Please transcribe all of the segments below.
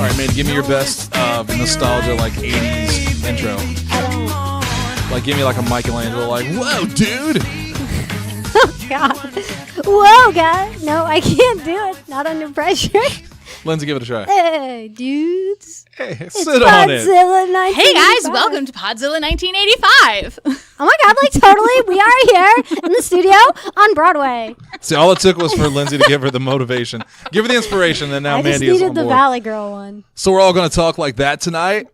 All right, man, give me your best nostalgia, like 80s intro. Like, give me like a Michelangelo, like, whoa, dude. Oh, God. Whoa, guys. No, I can't do it. Not under pressure. Lindsay, give it a try. Hey, dudes. Hey, It's sit on it. Podzilla 1985. Hey guys, welcome to Podzilla 1985. Oh my God, like totally. We are here in the studio on Broadway. See, all it took was for Lindsay to give her the motivation. Give her the inspiration, and now I just Mandy is on needed the board. Valley Girl one. So we're all going to talk like that tonight?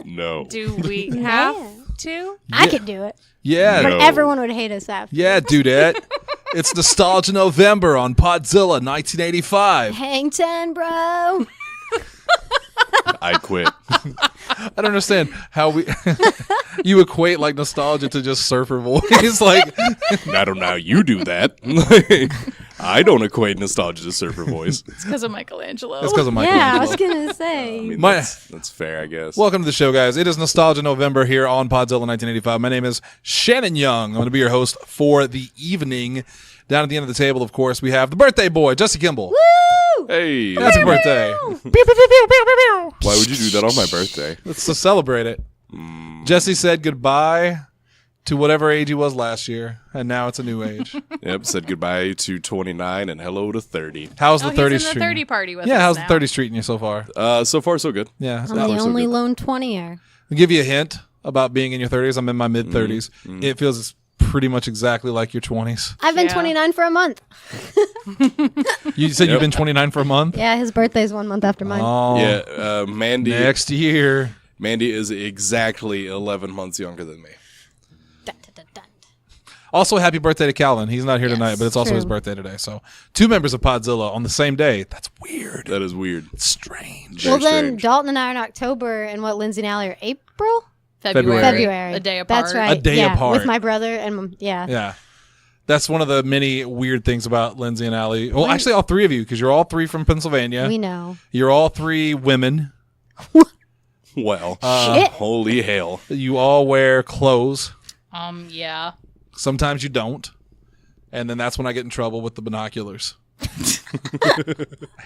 No. Do we have to? I could do it. Yeah. But No. everyone would hate us after. Yeah, dudette. It's Nostalgia November on Podzilla 1985. Hang 10, bro. I quit. I don't understand how we you equate like nostalgia to just surfer voice. Like, I don't know how you do that. I don't equate nostalgia to surfer voice. It's because of Michelangelo. it's because of Yeah, I Michelangelo. was going to say. I mean, My- that's fair, I guess. Welcome to the show, guys. It is Nostalgia November here on Podzilla 1985. My name is Shannon Young. I'm going to be your host for the evening. Down at the end of the table, of course, we have the birthday boy, Jesse Kimball. Woo! Hey, Happy birthday. why would you do that on my birthday? Let's just celebrate it. Jesse said goodbye to whatever age he was last year, and now it's a new age. Yep, said goodbye to 29 and hello to 30. How's the he's 30s in the treating 30 you? party with Yeah, us how's now. the 30s treating you so far? So far, so good. Yeah. I'm That the was so only good. lone 20-er. I'll give you a hint about being in your 30s. I'm in my mid-30s. It feels pretty much exactly like your 20s. I've been Yeah. 29 for a month. You said you've been 29 for a month? Yeah, his birthday's 1 month after mine. Oh, Yeah, Mandy. next year. Mandy is exactly 11 months younger than me. Dun, dun, dun, dun. Also, happy birthday to Calvin. He's not here Yes, tonight, but it's also true. his birthday today. So, two members of Podzilla on the same day. That's weird. That is weird. It's strange. Well, Very then strange. Dalton and I are in October, and what, Lindsay and Allie are April? February. February. A day apart. That's right. A day yeah, apart. with my brother and yeah. Yeah. That's one of the many weird things about Lindsay and Allie. Well, actually, all three of you, because you're all three from Pennsylvania. We know. You're all three women. Well, Shit. holy hell. You all wear clothes. Yeah. Sometimes you don't. And then that's when I get in trouble with the binoculars.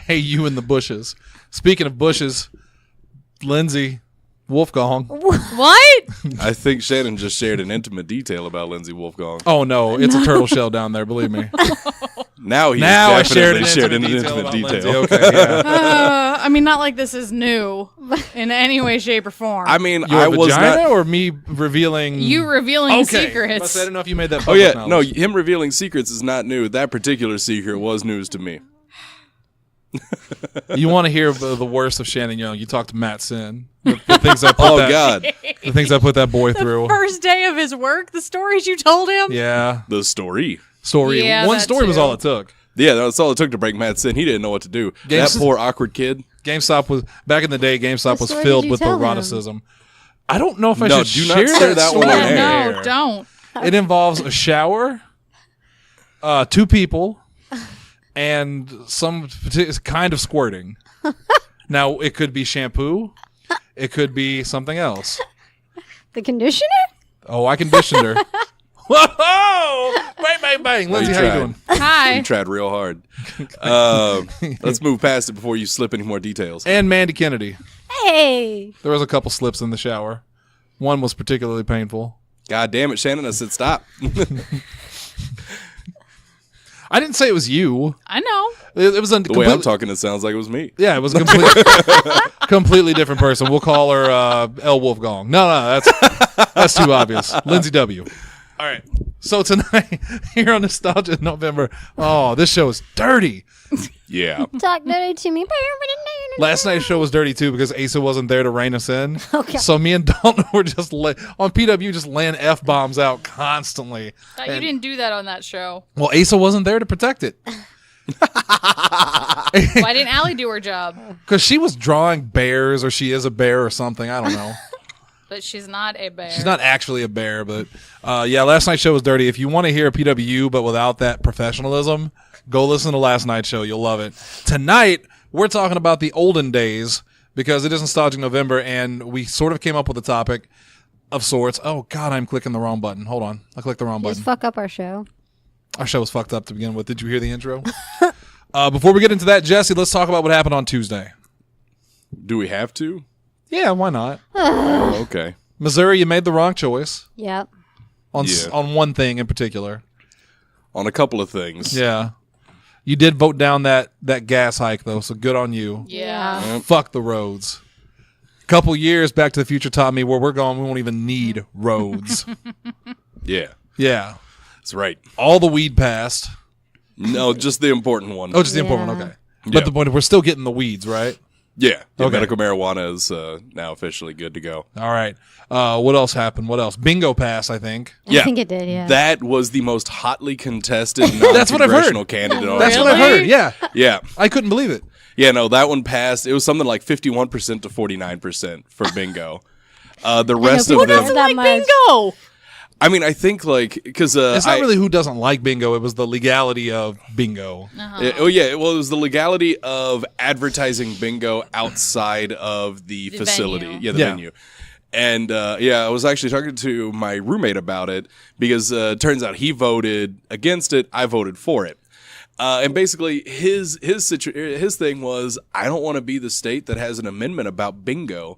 Hey, you in the bushes. Speaking of bushes, Lindsay Wolfgang. What? I think Shannon just shared an intimate detail about Lindsay Wolfgang. Oh, no. It's a turtle shell down there, believe me. Now he Now I shared definitely an shared intimate an detail. intimate about detail. Lindsay. Okay, yeah. I mean, not like this is new in any way, shape, or form. I mean, Your I was vagina not. or me revealing? you revealing okay. secrets. I didn't know if you made that Oh public yeah, no, knowledge. him revealing secrets is not new. That particular secret was news to me. You want to hear the worst of Shannon Young? You talk to Matt Sin. The things I put Oh that, God, the things I put that boy through. First day of his work, the stories you told him. Yeah, the story. story. Yeah, One that story was too. all it took. Yeah, that's all it took to break Matt Sin. He didn't know what to do. Games- That poor awkward kid. GameStop was back in the day. GameStop What was story filled did you with tell him? eroticism. I don't know if I No, should do not share share that that story one on on air. No, don't. It involves a shower, two people, and some kind of squirting. Now, it could be shampoo. It could be something else. The conditioner? Oh, I conditioned her. Whoa! Bang, bang, bang. Lindsay, how you tried. doing? Hi. You tried real hard. Let's move past it before you slip any more details. And Mandy Kennedy. Hey. There was a couple slips in the shower. One was particularly painful. God damn it, Shannon! I said stop. I didn't say it was you. I know. It was a The way I'm talking, it sounds like it was me. Yeah, it was a completely different person. We'll call her L. Wolfgang. No, that's too obvious. Lindsay W. All right. So tonight, here on Nostalgia November, oh, this show is dirty. Yeah. Talk dirty to me. Last night's show was dirty too because Asa wasn't there to rein us in. Okay. So me and Dalton were just on PW just laying F-bombs out constantly. Thought you didn't do that on that show. Well, Asa wasn't there to protect it Why didn't Allie do her job? because she was drawing bears, or she is a bear or something. I don't know. But she's not a bear. She's not actually a bear, but yeah, last night's show was dirty. If you want to hear a PWU but without that professionalism, go listen to last night's show. You'll love it. Tonight, we're talking about the olden days because it is Nostalgic November, and we sort of came up with a topic of sorts. Oh, God, I'm clicking the wrong button. Hold on. I clicked the wrong Just button. fuck up our show. Our show was fucked up to begin with. Did you hear the intro? Before we get into that, Jesse, let's talk about what happened on Tuesday. Do we have to? Yeah, why not? Oh, okay. Missouri, you made the wrong choice Yep. on one thing in particular. On a couple of things. Yeah. You did vote down that gas hike, though, so good on you. Yeah. Fuck the roads. Couple years Back to the Future taught me where we're going, we won't even need roads. Yeah. Yeah. That's right. All the weed passed. No, just the important one. Oh, just the important one, okay. Yeah. But the point, we're still getting the weeds, right? Yeah. Okay. Medical marijuana is now officially good to go. All right. What else happened? What else? Bingo passed, I think. I think it did, yeah. That was the most hotly contested That's what I've heard. non-congressional candidate on That's earth. what I've heard. Yeah. Yeah. I couldn't believe it. Yeah, no, that one passed. It was something like 51% to 49% for bingo. The rest of people them, don't Like much. bingo. I mean, I think like because It's not really who doesn't like bingo. It was the legality of bingo. well, it was the legality of advertising bingo outside of the facility. venue. Yeah, the venue. And I was actually talking to my roommate about it because it turns out he voted against it. I voted for it. And basically, his thing was, I don't want to be the state that has an amendment about bingo.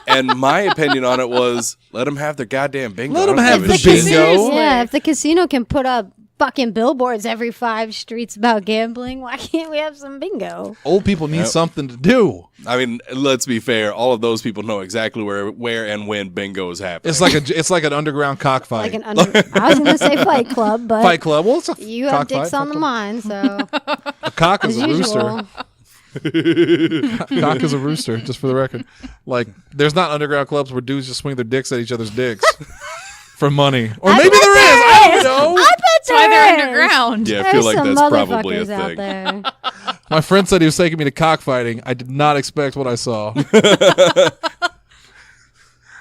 And my opinion on it was, let them have their goddamn bingo. Let I don't them have give a the shit. bingo. Yeah, if the casino can put up fucking billboards every 5 streets about gambling, why can't we have some bingo? Old people need something to do. I mean, let's be fair. All of those people know exactly where and when bingo is happening. It's like an underground cockfight. Like I was going to say Fight Club, but Fight club. Well, it's a you have cockfight. dicks on the mind, so A cock is as a usual. rooster. Cock is a rooster, just for the record. Like, there's not underground clubs where dudes just swing their dicks at each other's dicks for money. Or maybe there is. I don't know. I bet That's why there they're is. underground. yeah, I There's feel like some that's probably a motherfuckers out thing. there. My friend said he was taking me to cockfighting. I did not expect what I saw.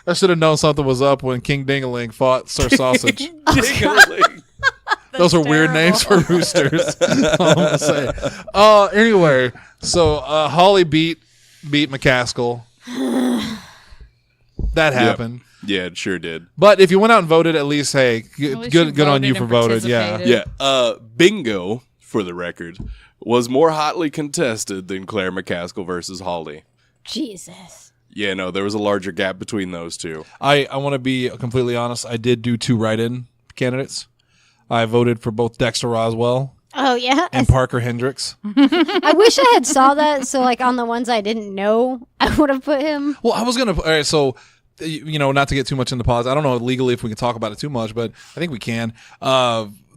I should have known something was up when King Dingaling fought Sir Sausage. Those are weird names for roosters. All I'm gonna say. Anyway, so Holly beat McCaskill. That happened. Yeah, it sure did. But if you went out and voted, at least, hey, least good you on you voted for and voting. Yeah. participated. Yeah, bingo, for the record, was more hotly contested than Claire McCaskill versus Holly. Jesus. Yeah, no, there was a larger gap between those two. I want to be completely honest. I did do 2 write-in candidates. I voted for both Dexter Roswell Oh yeah. and Parker Hendricks. I wish I had saw that. So like on the ones I didn't know, I would have put him. Well, I was gonna. All right, so not to get too much into pause. I don't know legally if we can talk about it too much, but I think we can.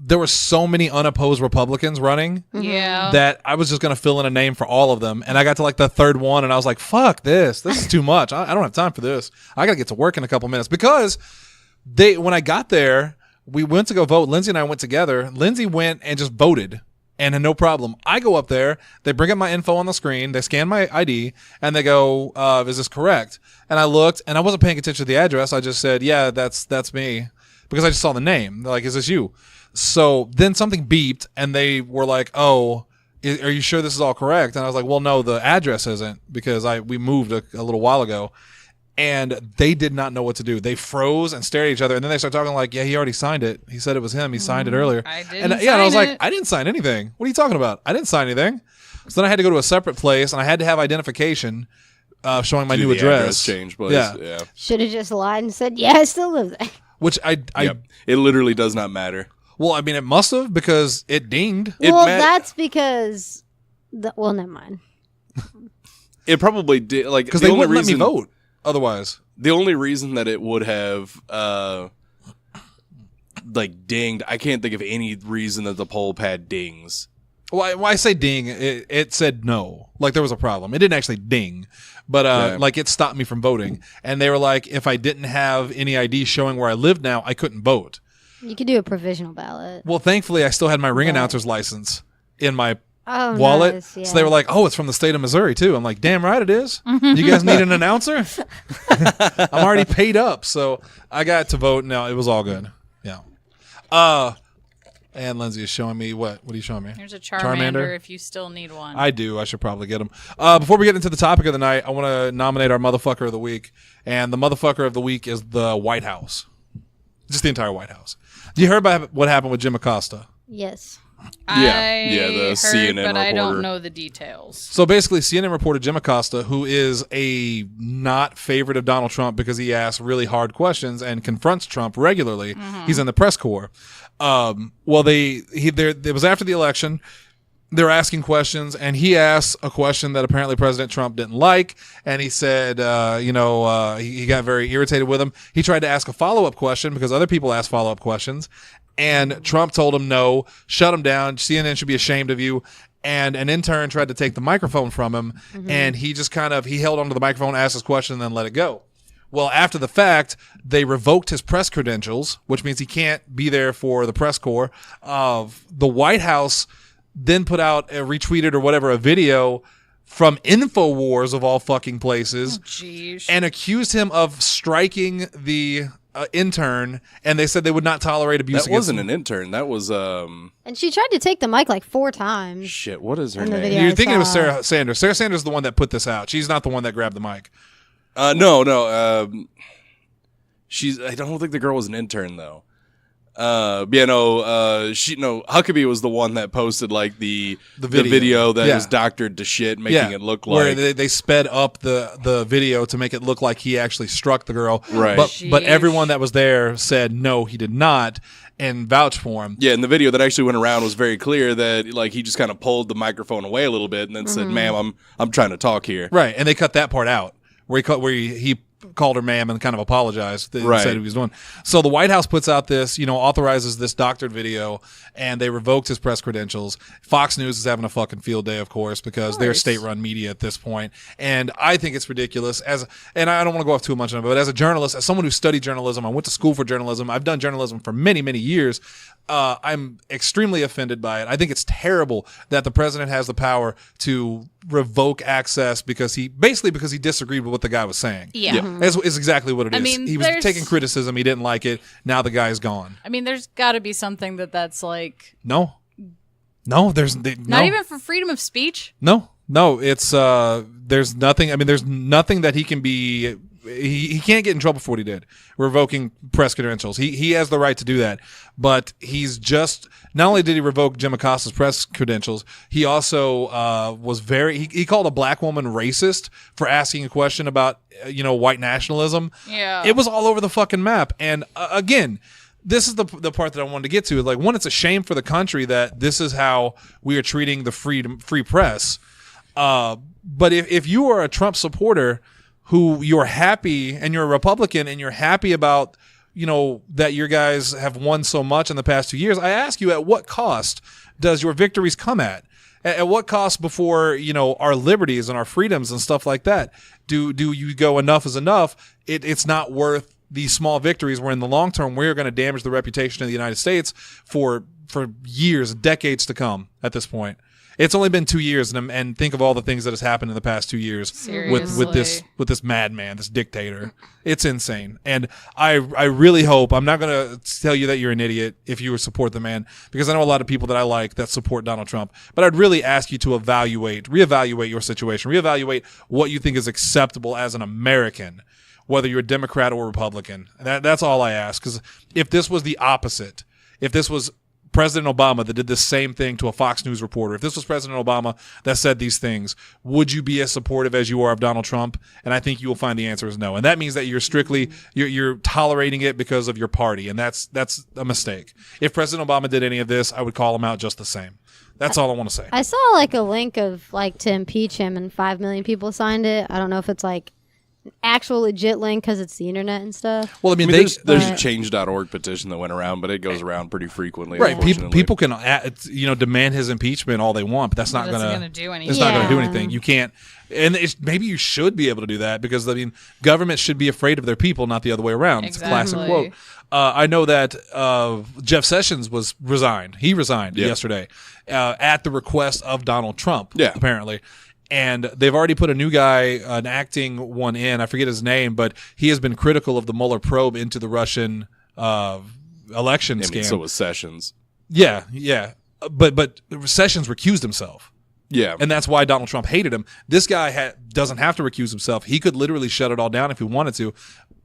There were so many unopposed Republicans running Yeah. that I was just gonna fill in a name for all of them, and I got to like the 3rd one, and I was like, "Fuck this! This is too much. I don't have time for this. I gotta get to work in a couple minutes." Because when I got there, we went to go vote. Lindsay and I went together. Lindsay went and just voted. And no problem. I go up there. They bring up my info on the screen. They scan my ID, and they go, "Is this correct?" And I looked, and I wasn't paying attention to the address. I just said, "Yeah, that's me," because I just saw the name. They're like, "Is this you?" So then something beeped, and they were like, "Oh, are you sure this is all correct?" And I was like, "Well, no, the address isn't because we moved a little while ago." And they did not know what to do. They froze and stared at each other, and then they started talking like, "Yeah, he already signed it. He said it was him. He signed it earlier." I didn't And I was sign like, it. "I didn't sign anything. What are you talking about? I didn't sign anything." So then I had to go to a separate place, and I had to have identification showing my Do new the address. change place. Yeah. Should have just lied and said, "Yeah, I still live there." Which I Yep. It literally does not matter. well, I mean, it must have because it dinged. It Well, ma- that's because. Well, never mind. It probably did. Like Because the they only wouldn't reason, let me vote otherwise. The only reason that it would have like dinged, I can't think of any reason that the poll pad dings. Well, I say ding, it said no. Like there was a problem. It didn't actually ding, but like it stopped me from voting. And they were like, if I didn't have any ID showing where I lived now, I couldn't vote. You could do a provisional ballot. Well, thankfully, I still had my ring announcer's license in my Oh, wallet. nice, yeah. So they were like, "Oh, it's from the state of Missouri too." I'm like, "Damn right it is. You guys need an announcer?" I'm already paid up, so I got to vote. Now it was all good. Yeah. And Lindsay is showing me what? What are you showing me? Here's a Charmander, Charmander? if you still need one. I do. I should probably get them. Before we get into the topic of the night, I want to nominate our motherfucker of the week, and the motherfucker of the week is the White House, just the entire White House. You heard about what happened with Jim Acosta? Yes. Yeah, the heard, CNN but I don't reporter. know the details. So basically, CNN reported Jim Acosta, who is a not favorite of Donald Trump because he asks really hard questions and confronts Trump regularly. He's in the press corps. It was after the election. They're asking questions, and he asked a question that apparently President Trump didn't like, and he said, he got very irritated with him. He tried to ask a follow-up question because other people asked follow-up questions, and Trump told him no, shut him down. CNN should be ashamed of you. And an intern tried to take the microphone from him, and he just he held onto the microphone, asked his question, and then let it go. Well, after the fact, they revoked his press credentials, which means he can't be there for the press corps. The White House then put out retweeted or whatever a video from InfoWars of all fucking places, and accused him of striking the intern, and they said they would not tolerate abuse. That wasn't an intern. That was And she tried to take the mic like 4 times. shit. What is her In the name? video. You're thinking it was saw. Sarah Sanders. Sarah Sanders is the one that put this out. She's not the one that grabbed the mic. No. She's. I don't think the girl was an intern though. Huckabee was the one that posted like the video that was doctored to shit, making it look like where they sped up the video to make it look like he actually struck the girl. Right. But everyone that was there said no, he did not, and vouched for him. Yeah, and the video that actually went around was very clear that like he just kind of pulled the microphone away a little bit and then said, "Ma'am, I'm trying to talk here." Right, and they cut that part out where he called her ma'am and kind of apologized and said what he was doing. So the White House puts out this, authorizes this doctored video, and they revoked his press credentials. Fox News is having a fucking field day, of course, because they're state-run media at this point. And I think it's ridiculous. And I don't want to go off too much on it, but as a journalist, as someone who studied journalism, I went to school for journalism. I've done journalism for many, many years. I'm extremely offended by it. I think it's terrible that the president has the power to revoke access because he disagreed with what the guy was saying. Yeah. Is exactly what it is. I mean, he was taking criticism. He didn't like it. Now the guy's gone. I mean, there's got to be something that's like No, there's not even for freedom of speech. No, it's there's nothing. I mean, there's nothing that he can be. He can't get in trouble for what he did, revoking press credentials. He has the right to do that, but he's just not only did he revoke Jim Acosta's press credentials, he also was he called a black woman racist for asking a question about white nationalism. Yeah, it was all over the fucking map. And again, this is the part that I wanted to get to. Like, one, it's a shame for the country that this is how we are treating the free press. But if you are a Trump supporter who you're happy and you're a Republican and you're happy about, that your guys have won so much in the past 2 years, I ask you, at what cost does your victories come at? At what cost before, our liberties and our freedoms and stuff like that? Do you go enough is enough? It's not worth these small victories where in the long term we're going to damage the reputation of the United States for years, decades to come at this point. It's only been 2 years, and think of all the things that has happened in the past 2 years with this madman, this dictator. It's insane. And I really hope, I'm not going to tell you that you're an idiot if you support the man, because I know a lot of people that I like that support Donald Trump, but I'd really ask you to reevaluate your situation, reevaluate what you think is acceptable as an American, whether you're a Democrat or Republican. That's all I ask, because if this was the opposite, if this was President Obama that did the same thing to a Fox News reporter, if this was President Obama that said these things, would you be as supportive as you are of Donald Trump? And I think you will find the answer is no. And that means that you're strictly you're tolerating it because of your party, and that's a mistake. If President Obama did any of this, I would call him out just the same. That's all I want to say. I saw like a link of like to impeach him, and 5 million people signed it. I don't know if it's like actual legit link because it's the internet and stuff. Well, I mean there's a change.org petition that went around, but it goes around pretty frequently. Right, people can demand his impeachment all they want, but that's not going to do anything. It's not going to do anything. You can't, and maybe you should be able to do that, because I mean, government should be afraid of their people, not the other way around. Exactly. It's a classic quote. I know that Jeff Sessions was resigned. He resigned yesterday at the request of Donald Trump. Yeah, apparently. And they've already put a new guy, an acting one in. I forget his name, but he has been critical of the Mueller probe into the Russian election scam. So was Sessions. Yeah. But Sessions recused himself. Yeah. And that's why Donald Trump hated him. This guy doesn't have to recuse himself. He could literally shut it all down if he wanted to.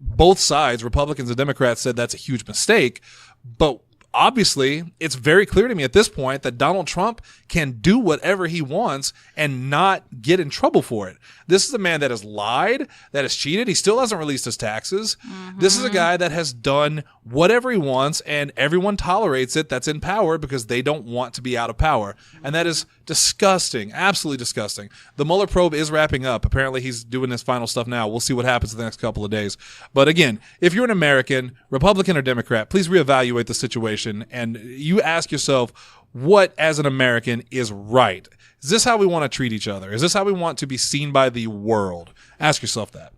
Both sides, Republicans and Democrats, said that's a huge mistake. But obviously, it's very clear to me at this point that Donald Trump can do whatever he wants and not get in trouble for it. This is a man that has lied, that has cheated. He still hasn't released his taxes. This is a guy that has done whatever he wants, and everyone tolerates it that's in power because they don't want to be out of power. And that is disgusting, absolutely disgusting. The Mueller probe is wrapping up. Apparently, he's doing his final stuff now. We'll see what happens in the next couple of days. But again, if you're an American, Republican or Democrat, please reevaluate the situation and you ask yourself, what as an American is right? Is this how we want to treat each other? Is this how we want to be seen by the world? Ask yourself that.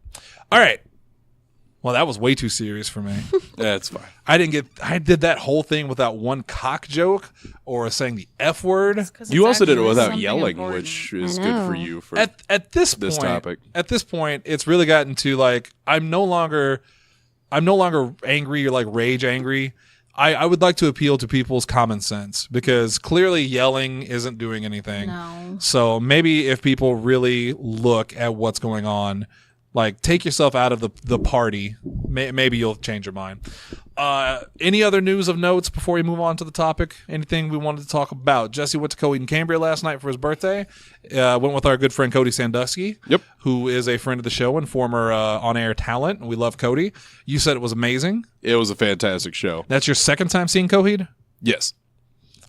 All right. Well, that was way too serious for me. That's fine. I did that whole thing without one cock joke or saying the F word. 'Cause You it's also did it actually without something yelling, important. which is I good for know. you. For At this this point, topic. At this point, it's really gotten to like I'm no longer angry or like rage angry. I would like to appeal to people's common sense because clearly yelling isn't doing anything. No. So maybe if people really look at what's going on, like take yourself out of the party, maybe you'll change your mind. Any other news of notes before we move on to the topic? Anything we wanted to talk about? Jesse went to Cody and Cambria last night for his birthday. Went with our good friend Cody Sandusky, Yep. who is a friend of the show and former on-air talent. And we love Cody. You said it was amazing. It was a fantastic show. That's your second time seeing Coheed? Yes.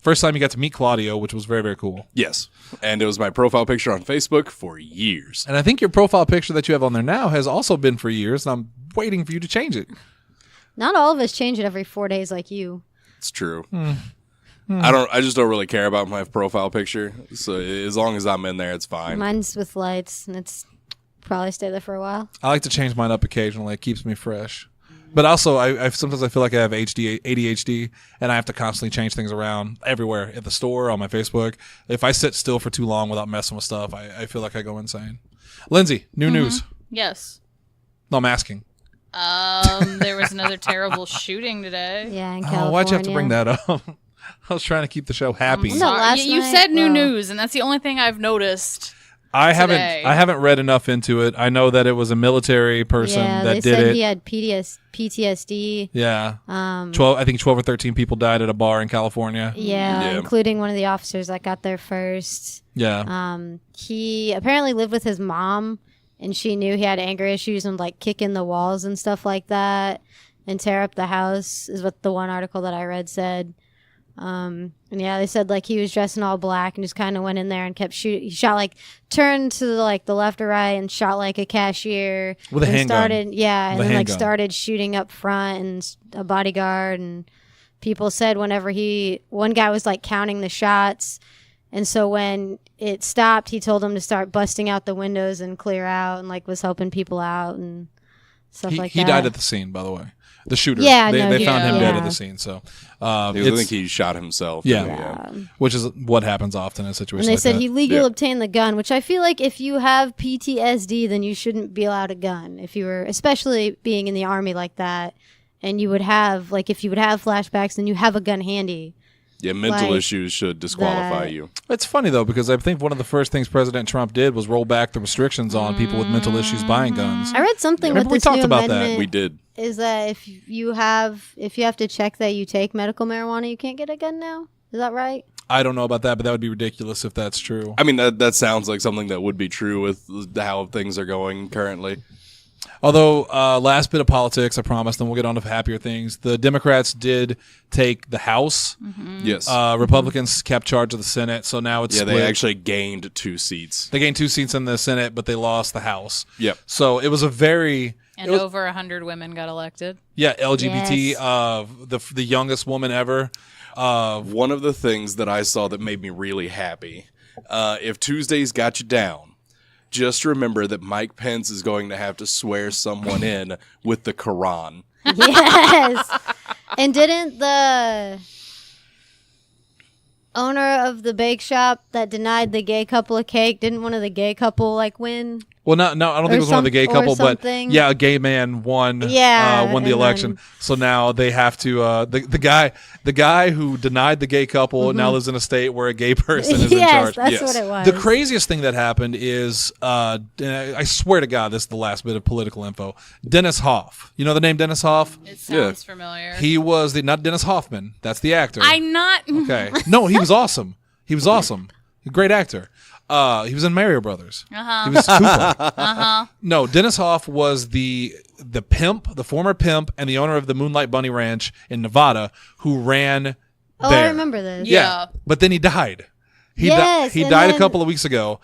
First time you got to meet Claudio, which was very, very cool. Yes. And it was my profile picture on Facebook for years. And I think your profile picture that you have on there now has also been for years, and I'm waiting for you to change it. Not all of us change it every 4 days like you. It's true. I just don't really care about my profile picture. So as long as I'm in there, it's fine. Mine's with lights, and it's probably stay there for a while. I like to change mine up occasionally. It keeps me fresh. But also, I sometimes I feel like I have ADHD, and I have to constantly change things around everywhere, at the store, on my Facebook. If I sit still for too long without messing with stuff, I feel like I go insane. Lindsay, new news. Yes. No, I'm asking. There was another terrible shooting today. Yeah, in California. Oh, why'd you have to bring that up? I was trying to keep the show happy. No, Sorry. last You night- said new well- news, and that's the only thing I've noticed. I today. haven't read enough into it. I know that it was a military person Yeah, that they did said it. he had PTSD. Yeah. 12 or 13 people died at a bar in California. Yeah, Yeah. including one of the officers that got there first. Yeah. He apparently lived with his mom, and she knew he had anger issues and like kick in the walls and stuff like that and tear up the house is what the one article that I read said. And yeah, they said like he was dressed in all black and just kind of went in there and kept shooting. He shot like turned to like the left or right and shot like a cashier With a and handgun. started and With a then like handgun. started shooting up front and a bodyguard. And people said whenever one guy was like counting the shots, and so when it stopped, he told them to start busting out the windows and clear out and like was helping people out and stuff like that. He died at the scene, by the way. The shooter. Yeah, they, no, they he- found him dead yeah. at the scene. So, I it's- think he shot himself. Yeah. which is what happens often in situations And they like said that. he legally Yeah. obtained the gun, which I feel like if you have PTSD, then you shouldn't be allowed a gun. If you were, especially being in the army like that, and you would have, like, if you would have flashbacks, then you have a gun handy. Yeah, mental Like issues should disqualify that- you. It's funny though because I think one of the first things President Trump did was roll back the restrictions on people with mental issues buying guns. I read something Remember with we this talked new about that. amendment We did. is that if you have to check that you take medical marijuana, you can't get a gun now. Is that right? I don't know about that, but that would be ridiculous if that's true. I mean, that sounds like something that would be true with how things are going currently. Although, last bit of politics, I promise, then we'll get on to happier things. The Democrats did take the House. Yes. Republicans kept charge of the Senate, so now it's yeah, split. they actually gained 2 seats. They gained 2 seats in the Senate, but they lost the House. Yep. So it was a very And over 100 women got elected. LGBT, Yes. the youngest woman ever. One of the things that I saw that made me really happy, if Tuesdays got you down, just remember that Mike Pence is going to have to swear someone in with the Quran. Yes. And didn't the owner of the bake shop that denied the gay couple a cake, didn't one of the gay couple like win? Well, no, I don't think it was one of the gay or couple, but something. yeah, a gay man won. Yeah, won the and election. then- So now they have to. The guy who denied the gay couple now lives in a state where a gay person is in yes, charge. that's Yes. what it was. The craziest thing that happened is, I swear to God, this is the last bit of political info. Dennis Hoff. You know the name Dennis Hoff? It sounds familiar. He was not Dennis Hoffman. That's the actor. I'm not. Okay. No, he was awesome. He was awesome. A great actor. He was in Mario Brothers. He was Koopa. No, Dennis Hoff was the pimp, the former pimp, and the owner of the Moonlight Bunny Ranch in Nevada, who ran Oh, there. I remember this. Yeah. But then he died. He Yes, he and died a then- couple of weeks ago.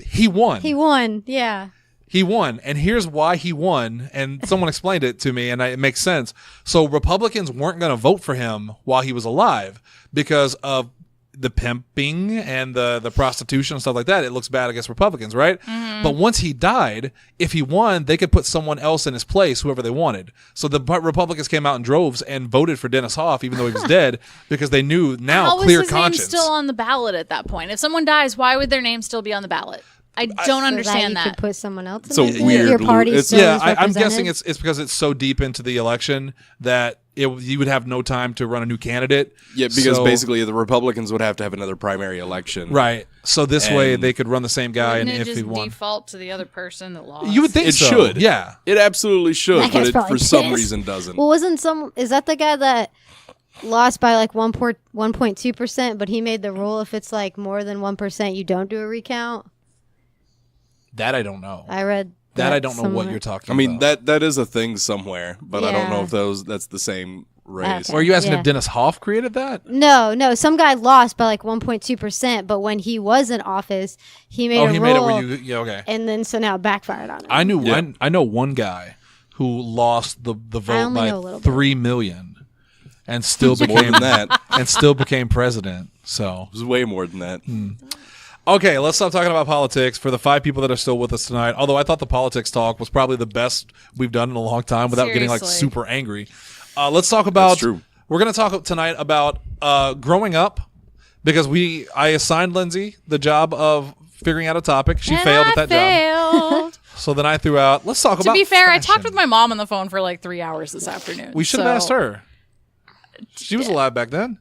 He won. He won. Yeah. He won, and here's why he won. And someone explained it to me, and it makes sense. So Republicans weren't going to vote for him while he was alive because of the pimping and the prostitution and stuff like that. It looks bad against Republicans, right? But once he died, if he won, they could put someone else in his place, whoever they wanted. So the Republicans came out in droves and voted for Dennis Hoff, even though he was dead, because they knew now How was clear his conscience. name still on the ballot at that point? If someone dies, why would their name still be on the ballot? I don't So understand that. You that. could put someone else in So it. weird, Your party it's- still Yeah, is I'm guessing represented? it's because it's so deep into the election that you would have no time to run a new candidate. Yeah, because So- basically the Republicans would have to have another primary election. right. So this way And- they could run the same guy, Wouldn't and it if he just won, default to the other person that lost? you would think It so. should. Yeah. It absolutely should, That but guy's it probably for some pissed. reason doesn't. Well, is that the guy that lost by like 1.2%, but he made the rule if it's like more than 1%, you don't do a recount? That I don't know. I read That I don't know what somewhere. you're talking I mean, about. that is a thing somewhere, but I don't know Yeah. if that's the same race. Okay. Or are you asking Yeah. if Dennis Hoff created that? No, some guy lost by like 1.2%, but when he was in office, he made a He rule, made it where you. Yeah, okay. and then so now it backfired on him. I knew Yeah. I know one guy who lost the vote only by know a little bit. 3 million, and still More became than that. and still became president. So It was way more than that. okay, let's stop talking about politics for the 5 people that are still with us tonight. Although I thought the politics talk was probably the best we've done in a long time without getting like Seriously. super angry. Let's talk about. That's true. We're going to talk tonight about growing up because I assigned Lindsay the job of figuring out a topic. She And failed I at that job. failed. So then I threw out. Let's talk To about. be fair, I fashion. talked with my mom on the phone for like 3 hours this afternoon. We should have asked her. She was alive back then.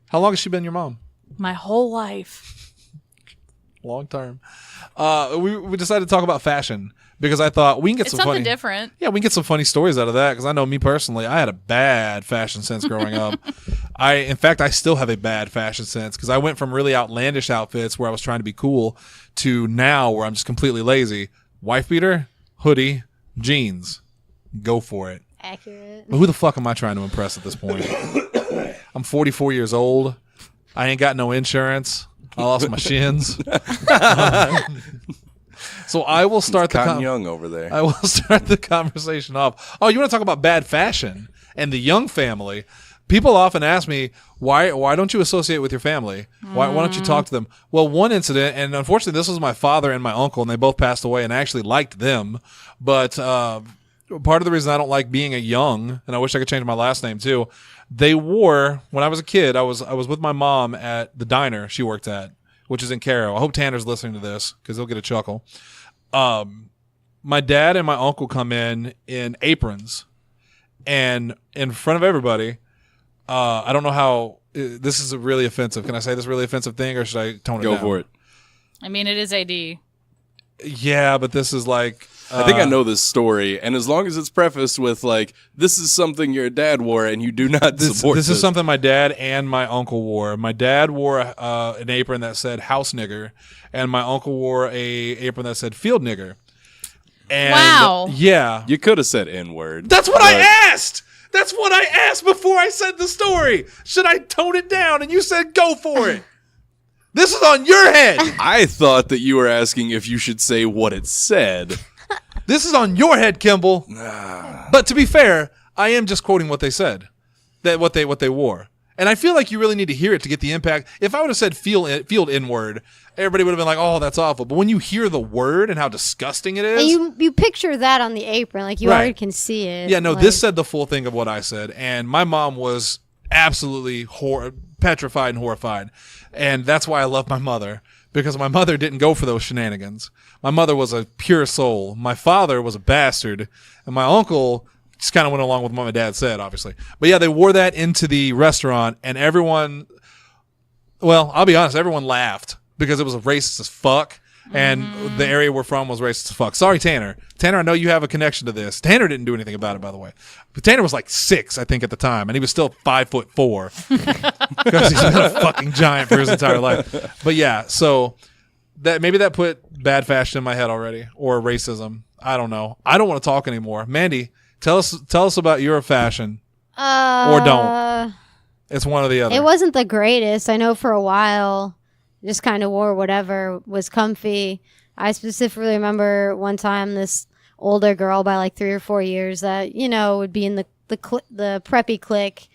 How long has she been your mom? My whole life. Long term. We decided to talk about fashion because I thought we can get It's some something funny. different. Yeah, we can get some funny stories out of that because I know me personally, I had a bad fashion sense growing up. In fact, I still have a bad fashion sense because I went from really outlandish outfits where I was trying to be cool to now where I'm just completely lazy. Wife beater, hoodie, jeans. Go for it. Accurate. But who the fuck am I trying to impress at this point? I'm 44 years old. I ain't got no insurance. I lost my shins. So I will start the Cotton Young over there. I will start the conversation off. Oh, you want to talk about bad fashion and the Young family? People often ask me, why don't you associate with your family? Why don't you talk to them? Well, one incident, and unfortunately this was my father and my uncle, and they both passed away, and I actually liked them. But part of the reason I don't like being a Young, and I wish I could change my last name too, they wore, when I was a kid, I was with my mom at the diner she worked at, which is in Caro. I hope Tanner's listening to this because he'll get a chuckle. My dad and my uncle come in aprons, and in front of everybody, I don't know how this is really offensive. Can I say this really offensive thing, or should I tone it down? Go for it. I mean, it is AD. Yeah, but this is like I think I know this story, and as long as it's prefaced with like, "This is something your dad wore, and you do not support." This is something my dad and my uncle wore. My dad wore an apron that said "house nigger," and my uncle wore a apron that said "field nigger." And Wow. Yeah, You could have said N word. that's what I asked. That's what I asked before I said the story. Should I tone it down? And you said go for it. This is on your head. I thought that you were asking if you should say what it said. This is on your head, Kimball. But to be fair, I am just quoting what they said, what they wore, and I feel like you really need to hear it to get the impact. If I would have said field N-word, everybody would have been like, "Oh, that's awful." But when you hear the word and how disgusting it is, And you picture that on the apron, like you Right. already can see it. yeah, no, like, this said the full thing of what I said, and my mom was absolutely petrified and horrified, and that's why I love my mother because my mother didn't go for those shenanigans. My mother was a pure soul. My father was a bastard, and my uncle just kind of went along with what my dad said, obviously. But yeah, they wore that into the restaurant, and everyone, well, I'll be honest, everyone laughed because it was racist as fuck. And the area we're from was racist as fuck. Sorry, Tanner. Tanner, I know you have a connection to this. Tanner didn't do anything about it, by the way. But Tanner was like 6, I think, at the time, and he was still 5'4" because he's been a fucking giant for his entire life. But yeah, so that maybe that put bad fashion in my head already, or racism. I don't know. I don't want to talk anymore. Mandy, tell us about your fashion, or don't. It's one or the other. It wasn't the greatest. I know for a while. Just kind of wore whatever was comfy. I specifically remember one time this older girl by like 3 or 4 years that, you know, would be in the preppy clique.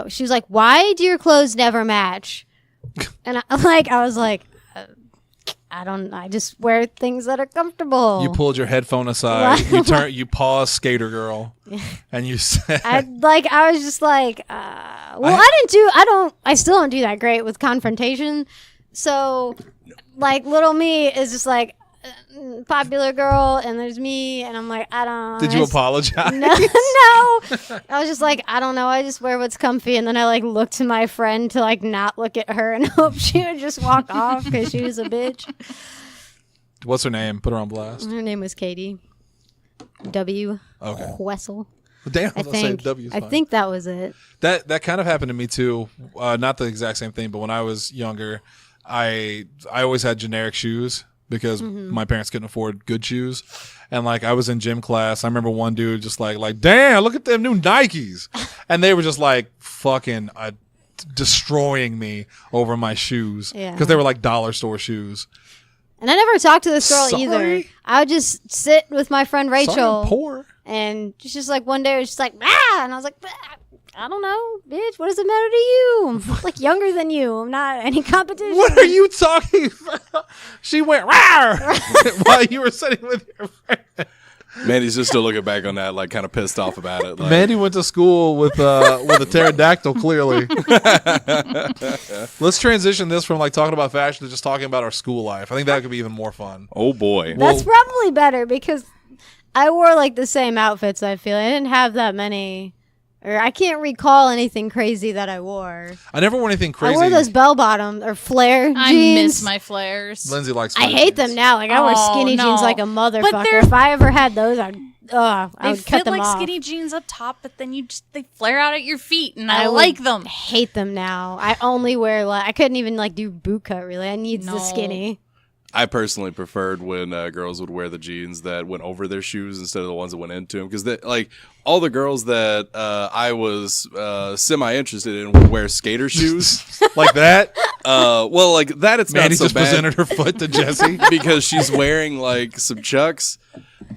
She was like, "Why do your clothes never match?" And I was like, I just wear things that are comfortable. You pulled your headphone aside. You paused, skater girl, and you said, I was just like, well, I still don't do that great with confrontation. So, like, little me is just like popular girl, and there's me, and I'm like, I don't. Did you apologize? No. I was just like, I don't know. I just wear what's comfy, and then I like looked to my friend to like not look at her and hope she would just walk off because she was a bitch. What's her name? Put her on blast. Her name was Katie. W. Okay. Wessel. Damn, I think that was it. That kind of happened to me too. Not the exact same thing, but when I was younger, I always had generic shoes because my parents couldn't afford good shoes. And like I was in gym class, I remember one dude just like, damn, look at them new Nikes, and they were just like fucking destroying me over my shoes because they were like dollar store shoes. And I never talked to this girl either. I would just sit with my friend Rachel. Sorry, poor. And just like one day, it was just like, and I was like, I don't know, bitch. What does it matter to you? I'm like younger than you. I'm not any competition. What are you talking about? She went while you were sitting with your friend. Mandy's just still looking back on that, like kind of pissed off about it. Like. Mandy went to school with a pterodactyl, clearly. Let's transition this from like talking about fashion to just talking about our school life. I think that could be even more fun. Oh boy, that's probably better because I wore like the same outfits. I feel I didn't have that many. Or I can't recall anything crazy that I wore. I never wore anything crazy. I wore those bell bottom or flare jeans. I miss my flares. Lindsay likes. I hate them now. Like I wear skinny jeans like a motherfucker. If I ever had those, I would cut them off. They fit like skinny jeans up top, but then they flare out at your feet, and I like them. Hate them now. I only wear I couldn't even like do boot cut. Really, I need the skinny. I personally preferred when girls would wear the jeans that went over their shoes instead of the ones that went into them. Because like all the girls that I was semi-interested in would wear skater shoes. Like that? Well, like that it's Mandy not so just bad. Presented her foot to Jesse. Because she's wearing like some Chucks.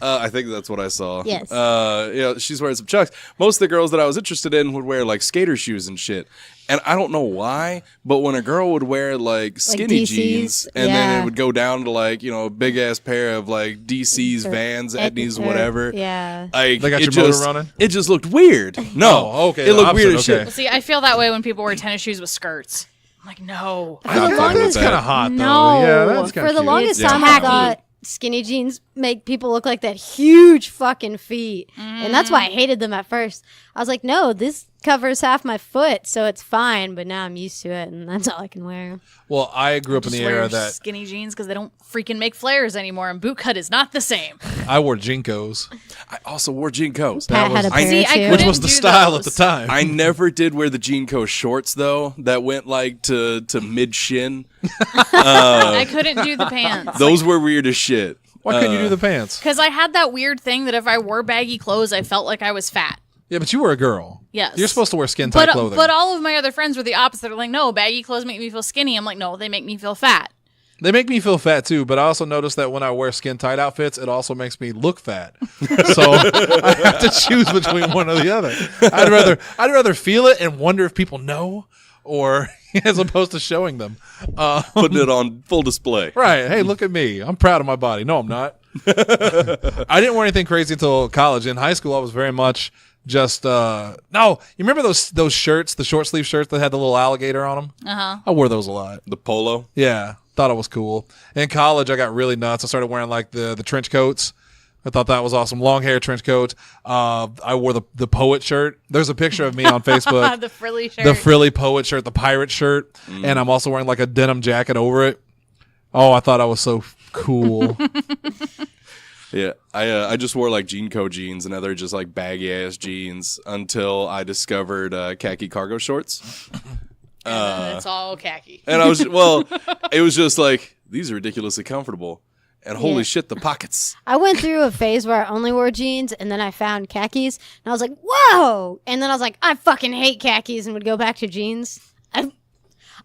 I think that's what I saw. Yes. She's wearing some Chucks. Most of the girls that I was interested in would wear like skater shoes and shit. And I don't know why, but when a girl would wear like skinny jeans and then it would go down to like, you know, a big ass pair of like DC's, Vans, Etnies, whatever. Yeah. They got your motor running? It just looked weird. No. Oh, okay. It looked weird as shit. Well, see, I feel that way when people wear tennis shoes with skirts. I'm like, no. That's kind of hot, though. No. Yeah, that's kind of For the longest time, I thought skinny jeans make people look like that huge fucking feet. And that's why I hated them at first. I was like, no, this covers half my foot, so it's fine. But now I'm used to it, and that's all I can wear. Well, I grew up in the era that skinny jeans because they don't freaking make flares anymore, and boot cut is not the same. I wore Jinkos. I also wore Jinkos. Pat had a pair which was the style at the time. I never did wear the Jinko shorts though. That went like to mid shin. I couldn't do the pants. Those were weird as shit. Why couldn't you do the pants? Because I had that weird thing that if I wore baggy clothes, I felt like I was fat. Yeah, but you were a girl. Yes. You're supposed to wear skin-tight clothing. But all of my other friends were the opposite. They're like, no, baggy clothes make me feel skinny. I'm like, no, they make me feel fat. They make me feel fat too, but I also notice that when I wear skin-tight outfits, it also makes me look fat. So I have to choose between one or the other. I'd rather feel it and wonder if people know, or as opposed to showing them. Putting it on full display. Right. Hey, look at me. I'm proud of my body. No, I'm not. I didn't wear anything crazy until college. In high school, I was very much just no. You remember those shirts, the short sleeve shirts that had the little alligator on them? Uh-huh. I wore those a lot. The polo. Yeah. Thought it was cool. In college, I got really nuts. I started wearing like the trench coats. I thought that was awesome. Long hair trench coat. I wore the poet shirt. There's a picture of me on Facebook. The frilly shirt. The frilly poet shirt, the pirate shirt, and I'm also wearing like a denim jacket over it. Oh, I thought I was so cool. Yeah, I just wore like jean co jeans and other just like baggy ass jeans until I discovered khaki cargo shorts. And it's all khaki. And I was it was just like, these are ridiculously comfortable. And holy shit, the pockets. I went through a phase where I only wore jeans, and then I found khakis, and I was like, whoa! And then I was like, I fucking hate khakis, and would go back to jeans. I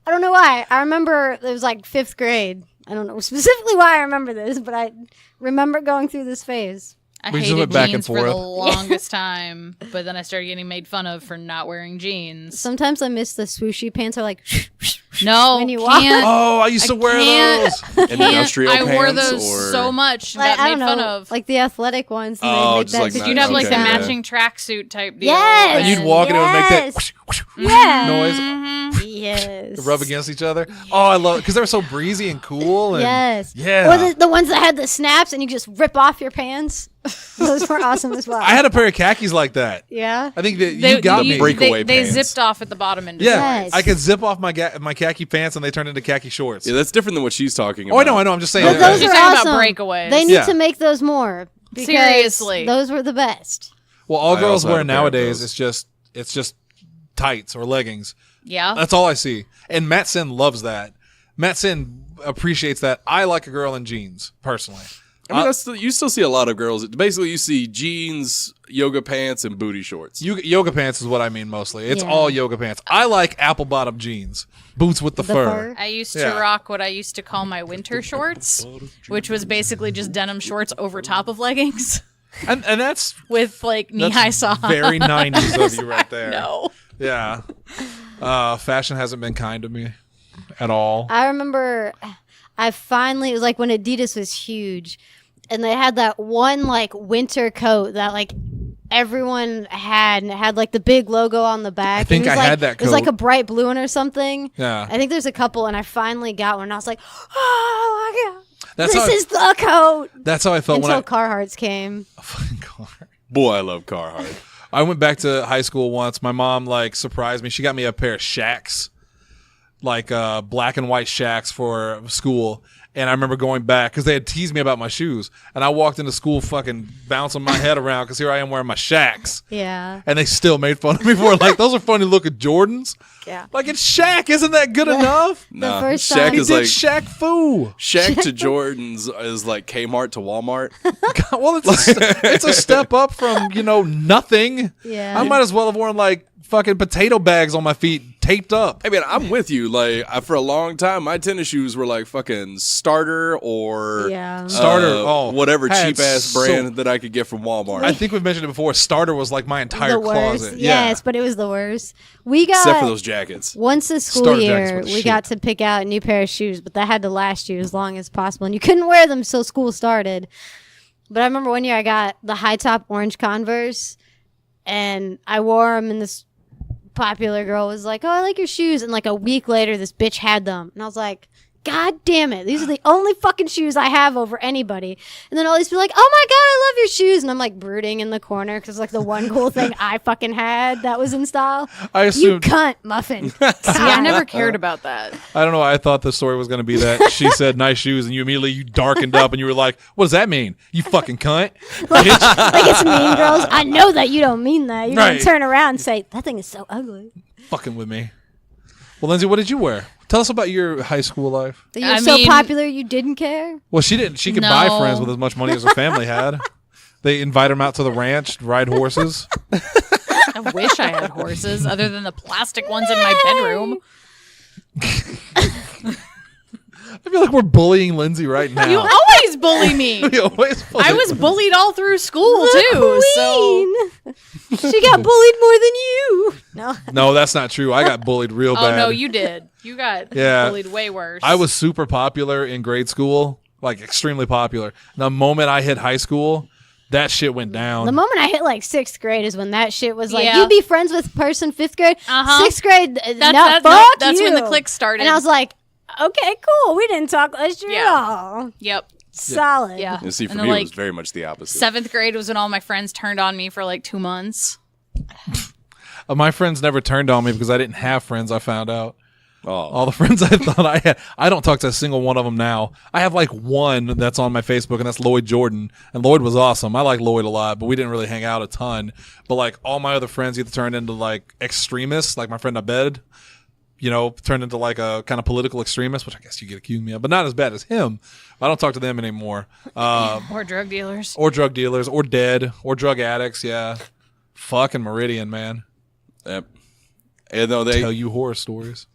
don't know why. I remember it was like 5th grade. I don't know specifically why I remember this, but I remember going through this phase. I We just hated went back and jeans for the forth. longest time, but then I started getting made fun of for not wearing jeans. Sometimes I miss the swooshy pants are like No, when you walk. can't. Oh, I used to wear can't. those. Industrial I wore pants those or so much Like, got I made don't fun know, of. like the athletic ones. And Oh, they make just that like Because big you'd have like the Okay, yeah. matching tracksuit type deal. Yes. And you'd And- walk and it would make that Yes. noise. Yes. Rub against each other. Oh, I love it because they were so breezy and cool. And Yes. Yeah. Or the ones that had the snaps and you just rip off your pants. Those were awesome as well. I had a pair of khakis like that. Yeah. I think that you got me. Breakaway they pants. zipped off at the bottom end. Yeah, Yes. I could zip off my my khaki pants and they turned into khaki shorts. Yeah, that's different than what she's talking about. Oh, I know. I'm just saying. But those She's are talking about awesome. breakaways. They need Yeah. to make those more. Because Seriously. Those were the best. Well, all I girls also wear had a pair of nowadays those. it's just tights or leggings. Yeah. That's all I see. And Matt Sin loves that. Matt Sin appreciates that. I like a girl in jeans, personally. I mean, you still see a lot of girls. Basically, you see jeans, yoga pants, and booty shorts. Yoga pants is what I mean mostly. It's Yeah. all yoga pants. I like apple bottom jeans, boots with the fur. I used Yeah. to rock what I used to call my winter shorts, which was basically just denim shorts over top of leggings And that's with like knee-high socks. very 90s of you right there. No. Yeah. Fashion hasn't been kind to me at all. I remember it was like when Adidas was huge and they had that one like winter coat that like everyone had and it had like the big logo on the back. I think It was I like, had that It was like coat. a bright blue one or something. Yeah. I think there's a couple and I finally got one and I was like, oh my God. That's this how- is the coat. That's how I felt Until when Carhartts came. Boy, I love Carhartt. I went back to high school once. My mom like surprised me. She got me a pair of Shacks, like black and white Shacks for school. And I remember going back because they had teased me about my shoes. And I walked into school fucking bouncing my head around because here I am wearing my Shacks. Yeah. And they still made fun of me for it. Like, those are funny looking Jordans. Yeah. Like, it's Shaq. Isn't that good enough? Nah, first Shaq time- He is did like Shaq Fu. Shaq to Jordan's is like Kmart to Walmart. Well, it's a step up from, nothing. Yeah. I might as well have worn, like, fucking potato bags on my feet taped up. I mean, I'm with you. Like, for a long time, my tennis shoes were like fucking Starter or Yeah. Starter, whatever had cheap ass so- brand that I could get from Walmart. I think we've mentioned it before. Starter was like my entire The worst. closet. Yes, but it was the worst. We got Except for those jackets. once the school Starter jackets year, were we shit. got to pick out a new pair of shoes, but that had to last you as long as possible, and you couldn't wear them till school started. But I remember one year I got the high top orange Converse, and I wore them, and this popular girl was like, "Oh, I like your shoes," and like a week later, this bitch had them, and I was like, God damn it. These are the only fucking shoes I have over anybody. And then all these people are like, oh my God, I love your shoes. And I'm like brooding in the corner because it's like the one cool thing I fucking had that was in style. I You assumed. cunt, Muffin. See, I never cared about that. I don't know. I thought the story was going to be that she said nice shoes, and you darkened up, and you were like, "What does that mean? You fucking cunt." like it's Mean Girls. I know that you don't mean that. You're Right. going to turn around and say, that thing is so ugly. Fucking with me. Well, Lindsay, what did you wear? Tell us about your high school life. That you're I so mean- popular you didn't care? Well, she didn't. She could buy No. friends with as much money as her family had. They invite them out to the ranch, ride horses. I wish I had horses other than the plastic ones in my bedroom. I feel like we're bullying Lindsay right now. You always bully me. We always bully- I was bullied all through school too. So She got bullied more than you. No. No, that's not true. I got bullied real oh bad. no, you did. You got Yeah. bullied way worse. I was super popular in grade school, like extremely popular. The moment I hit high school, that shit went down. The moment I hit like 6th grade is when that shit was like, Yeah. you be friends with person 5th grade? Uh-huh. 6th grade, That's, no, that's, fuck that's you. when the click started. And I was like, Okay, cool. We didn't talk last year at all. Yep. Solid. Yeah. You see, for And me, then, it was very much the opposite. 7th grade was when all my friends turned on me for like 2 months. My friends never turned on me because I didn't have friends, I found out. Oh, All the friends I thought I had, I don't talk to a single one of them now. I have like one that's on my Facebook, and that's Lloyd Jordan. And Lloyd was awesome. I like Lloyd a lot, but we didn't really hang out a ton. But like all my other friends either turned into like extremists, like my friend Abed, turned into like a kind of political extremist, which I guess you could accuse me of, but not as bad as him. I don't talk to them anymore. Or drug dealers. Or drug dealers, or dead, or drug addicts. Yeah. Fucking Meridian, man. yep. And though they Tell you horror stories.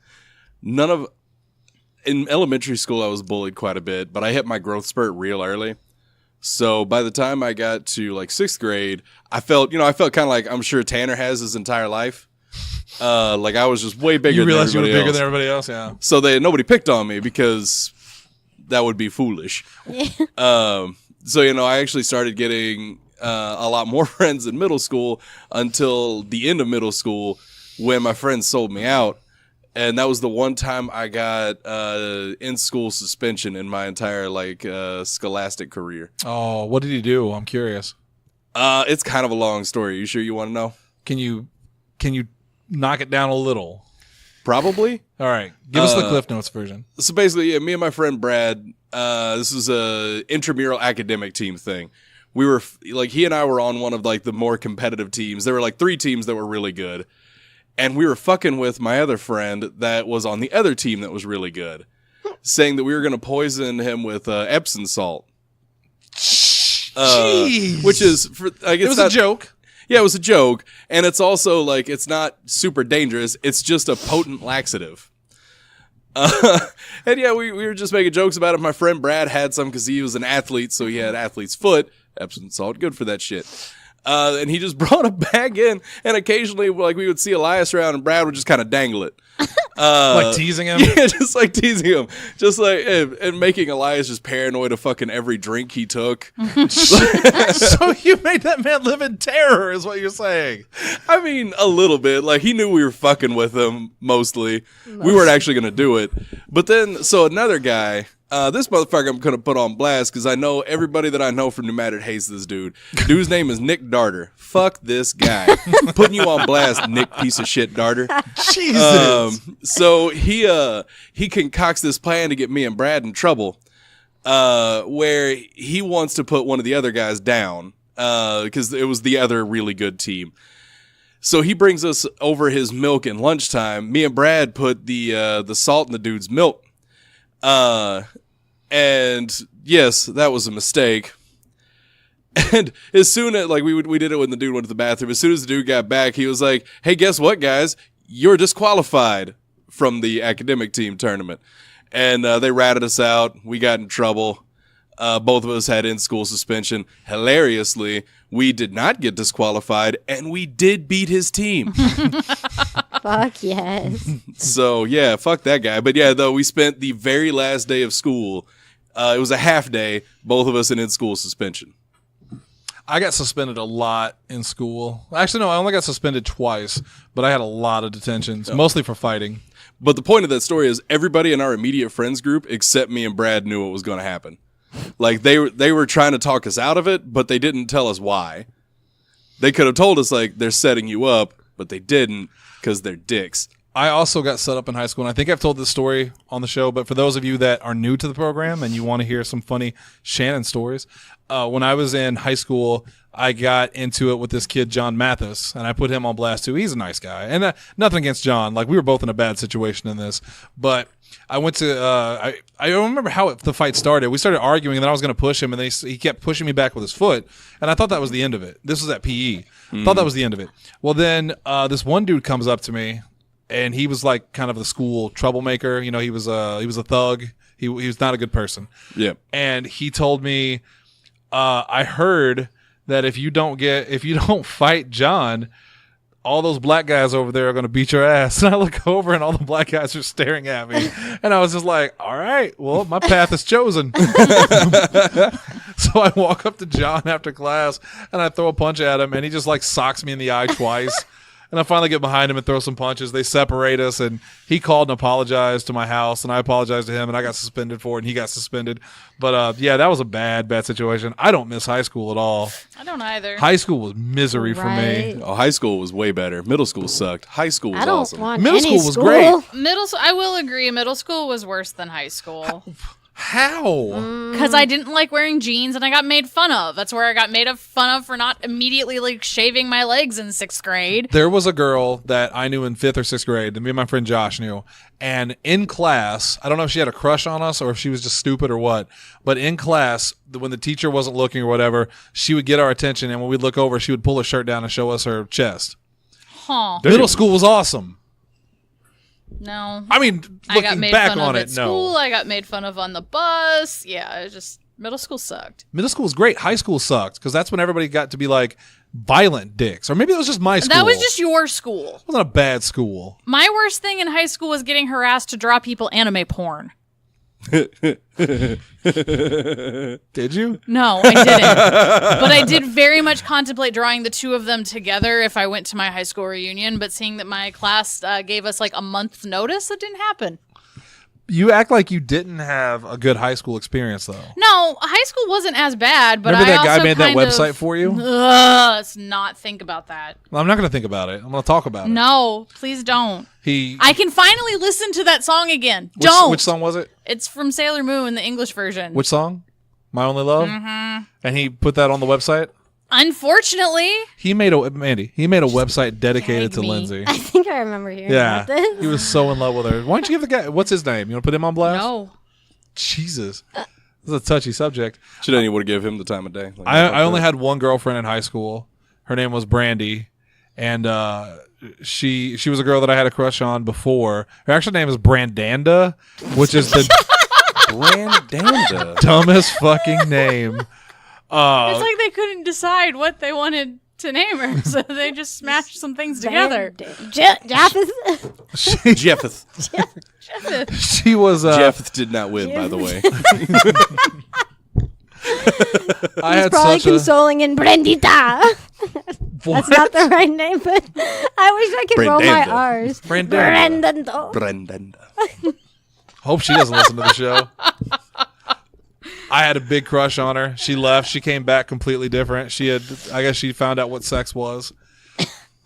in elementary school, I was bullied quite a bit, but I hit my growth spurt real early. So by the time I got to like 6th grade, I felt kind of like I'm sure Tanner has his entire life. Like I was just way bigger. You realized you than were everybody bigger else. than everybody else, yeah. So nobody picked on me because that would be foolish. So I actually started getting a lot more friends in middle school until the end of middle school when my friends sold me out. And that was the one time I got in-school suspension in my entire scholastic career. Oh, what did he do? I'm curious. It's kind of a long story. You sure you want to know? Can you knock it down a little? Probably. All right. Give us the Cliff Notes version. So basically, yeah, me and my friend Brad, this was a intramural academic team thing. We were he and I were on one of the more competitive teams. There were 3 teams that were really good. And we were fucking with my other friend that was on the other team that was really good, saying that we were going to poison him with Epsom salt. Jeez. Which is, It was a joke. Yeah, it was a joke. And it's also, it's not super dangerous. It's just a potent laxative. And yeah, we were just making jokes about it. My friend Brad had some because he was an athlete, so he had athlete's foot. Epsom salt, good for that shit. And he just brought a bag in, and occasionally, we would see Elias around, and Brad would just kind of dangle it. Teasing him? Yeah, just teasing him. Just and making Elias just paranoid of fucking every drink he took. So you made that man live in terror, is what you're saying. I mean, a little bit. He knew we were fucking with him, mostly. We weren't actually going to do it. But then, so another guy... this motherfucker I'm going to put on blast because I know everybody that I know from New Madrid hates this dude. Dude's name is Nick Darter. Fuck this guy. Putting you on blast, Nick piece of shit Darter. Jesus. So he concocts this plan to get me and Brad in trouble where he wants to put one of the other guys down because it was the other really good team. So he brings us over his milk in lunchtime. Me and Brad put the salt in the dude's milk. And yes, that was a mistake. And as soon as we did it when the dude went to the bathroom, as soon as the dude got back, he was like, "Hey, guess what, guys? You're disqualified from the academic team tournament." And they ratted us out. We got in trouble. Both of us had in-school suspension. Hilariously, we did not get disqualified, and we did beat his team. Fuck yes. So, yeah, fuck that guy. But, yeah, though, we spent the very last day of school. It was a half day, both of us in school suspension. I got suspended a lot in school. Actually, no, I only got suspended twice, but I had a lot of detentions, mostly for fighting. But the point of that story is everybody in our immediate friends group, except me and Brad, knew what was going to happen. They were trying to talk us out of it, but they didn't tell us why. They could have told us, they're setting you up, but they didn't because they're dicks. I also got set up in high school, and I think I've told this story on the show, but for those of you that are new to the program and you want to hear some funny Shannon stories, when I was in high school, I got into it with this kid, John Mathis, and I put him on blast too. He's a nice guy. And nothing against John. We were both in a bad situation in this, but I went to, I don't remember how the fight started. We started arguing, and then I was going to push him, and he kept pushing me back with his foot, and I thought that was the end of it. This was at PE. Thought that was the end of it. Well, then this one dude comes up to me, and he was kind of the school troublemaker. He was a thug. He was not a good person. Yeah. And he told me, I heard that if you don't fight John, all those black guys over there are going to beat your ass. And I look over and all the black guys are staring at me. And I was just like, all right, well, my path is chosen. So I walk up to John after class and I throw a punch at him and he just socks me in the eye twice. And I finally get behind him and throw some punches. They separate us, and he called and apologized to my house, and I apologized to him, and I got suspended for it, and he got suspended. But yeah, that was a bad situation. I don't miss high school at all. I don't either. High school was misery for me. Right. Oh, high school was way better. Middle school sucked. High school was I don't awesome. want Middle any school was great. Middle, I will agree. Middle school was worse than high school How? because I didn't like wearing jeans and I got made fun of. That's where I got made fun of for not immediately like shaving my legs in 6th grade. There was a girl that I knew in 5th or 6th grade that me and my friend Josh knew. And in class, I don't know if she had a crush on us or if she was just stupid or what, but in class, when the teacher wasn't looking or whatever, she would get our attention, and when we'd look over, she would pull her shirt down and show us her chest. Huh? Middle school was awesome. No. I mean, I got looking made back fun on of it, at no. school. I got made fun of on the bus. Yeah, it just middle school sucked. Middle school was great. High school sucked because that's when everybody got to be like violent dicks. Or maybe it was just my school. That was just your school. It wasn't a bad school. My worst thing in high school was getting harassed to draw people anime porn. Did you? No, I didn't. But I did very much contemplate drawing the two of them together if I went to my high school reunion. But seeing that my class gave us like a month's notice, it didn't happen. You act like you didn't have a good high school experience, though. No, high school wasn't as bad. But Remember I that guy also made that kind of- website for you? Let's not think about that. Well, I'm not going to think about it. I'm going to talk about it. No, please don't. I I can finally listen to that song again. Don't. Which song was it? It's from Sailor Moon, the English version. Which song? My Only Love? Mm-hmm. And he put that on the website? Unfortunately, He made a website dedicated Gag to me. Lindsay. I think I remember hearing Yeah. about this. He was so in love with her. Why don't you give the guy, what's his name? You want to put him on blast? no. Jesus. This is a touchy subject. She didn't even want to give him the time of day. Like, I only had one girlfriend in high school. Her name was Brandy. And she was a girl that I had a crush on before. Her actual name is Brandanda, which is the Brandanda. dumbest fucking name. It's like they couldn't decide what they wanted to name her, so they just smashed some things together. Japheth. Jeffeth. She was Jeffeth did not win, by the way. I He's had probably such a consoling in Brandita. what? That's not the right name, but I wish I could roll my Brandanda. R's. Brandanda. Brandando. Brandanda. Hope she doesn't listen to the show. I had a big crush on her. She left. She came back completely different. I guess she found out what sex was.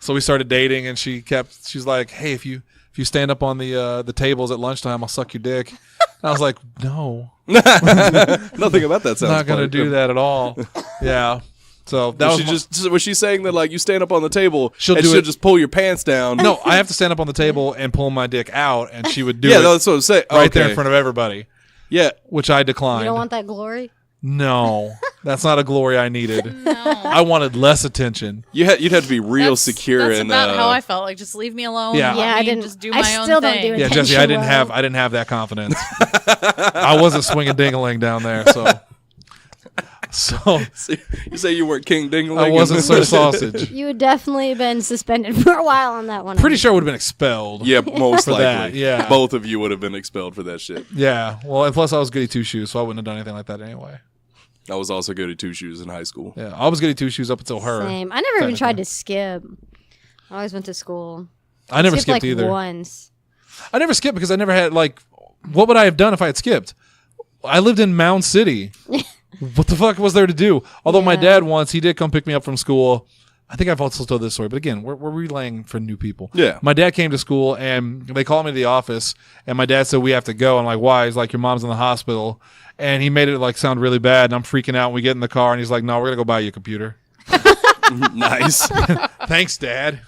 So we started dating, and she's like, "Hey, if you stand up on the tables at lunchtime, I'll suck your dick." And I was like, "No, Nothing about that sounds I'm not gonna fun. do that at all." Yeah. So that Was she saying that like you stand up on the table She'll and do she'll it- just pull your pants down? no. I have to stand up on the table and pull my dick out, and she would do Yeah, it that's what I'm saying. right there Okay. in front of everybody, Yeah. which I declined. You don't want that glory? No, that's not a glory I needed. No. I wanted less attention. You'd have to be real secure That's and about how I felt. Like, just leave me alone. Yeah. Let Yeah, I me didn't- just do I my own still don't thing. do it. Yeah, Jesse, I didn't Intentional. have that confidence. I wasn't swinging ding-a-ling down there, so you say you weren't King Dingling. I wasn't Sir Sausage. You would definitely been suspended for a while on that one. Pretty sure I would have been expelled. Yeah, most For likely. that, yeah. Both of you would have been expelled for that shit. Yeah. Well, and plus I was goody two shoes, so I wouldn't have done anything like that anyway. I was also good at two shoes in high school. Yeah, I was goody two shoes up until her. Same. I never even tried to skip. I always went to school. I never Skipped skipped like either. once. I never skipped because I never had what would I have done if I had skipped? I lived in Mound City. What the fuck was there to do? Although my Yeah. dad once, he did come pick me up from school. I think I've also told this story, but again, we're relaying for new people. Yeah. My dad came to school and they called me to the office and my dad said, "We have to go." I'm like, "Why?" He's like, "Your mom's in the hospital." And he made it sound really bad and I'm freaking out and we get in the car and he's like, "No, we're going to go buy you a computer." Nice. Thanks, Dad.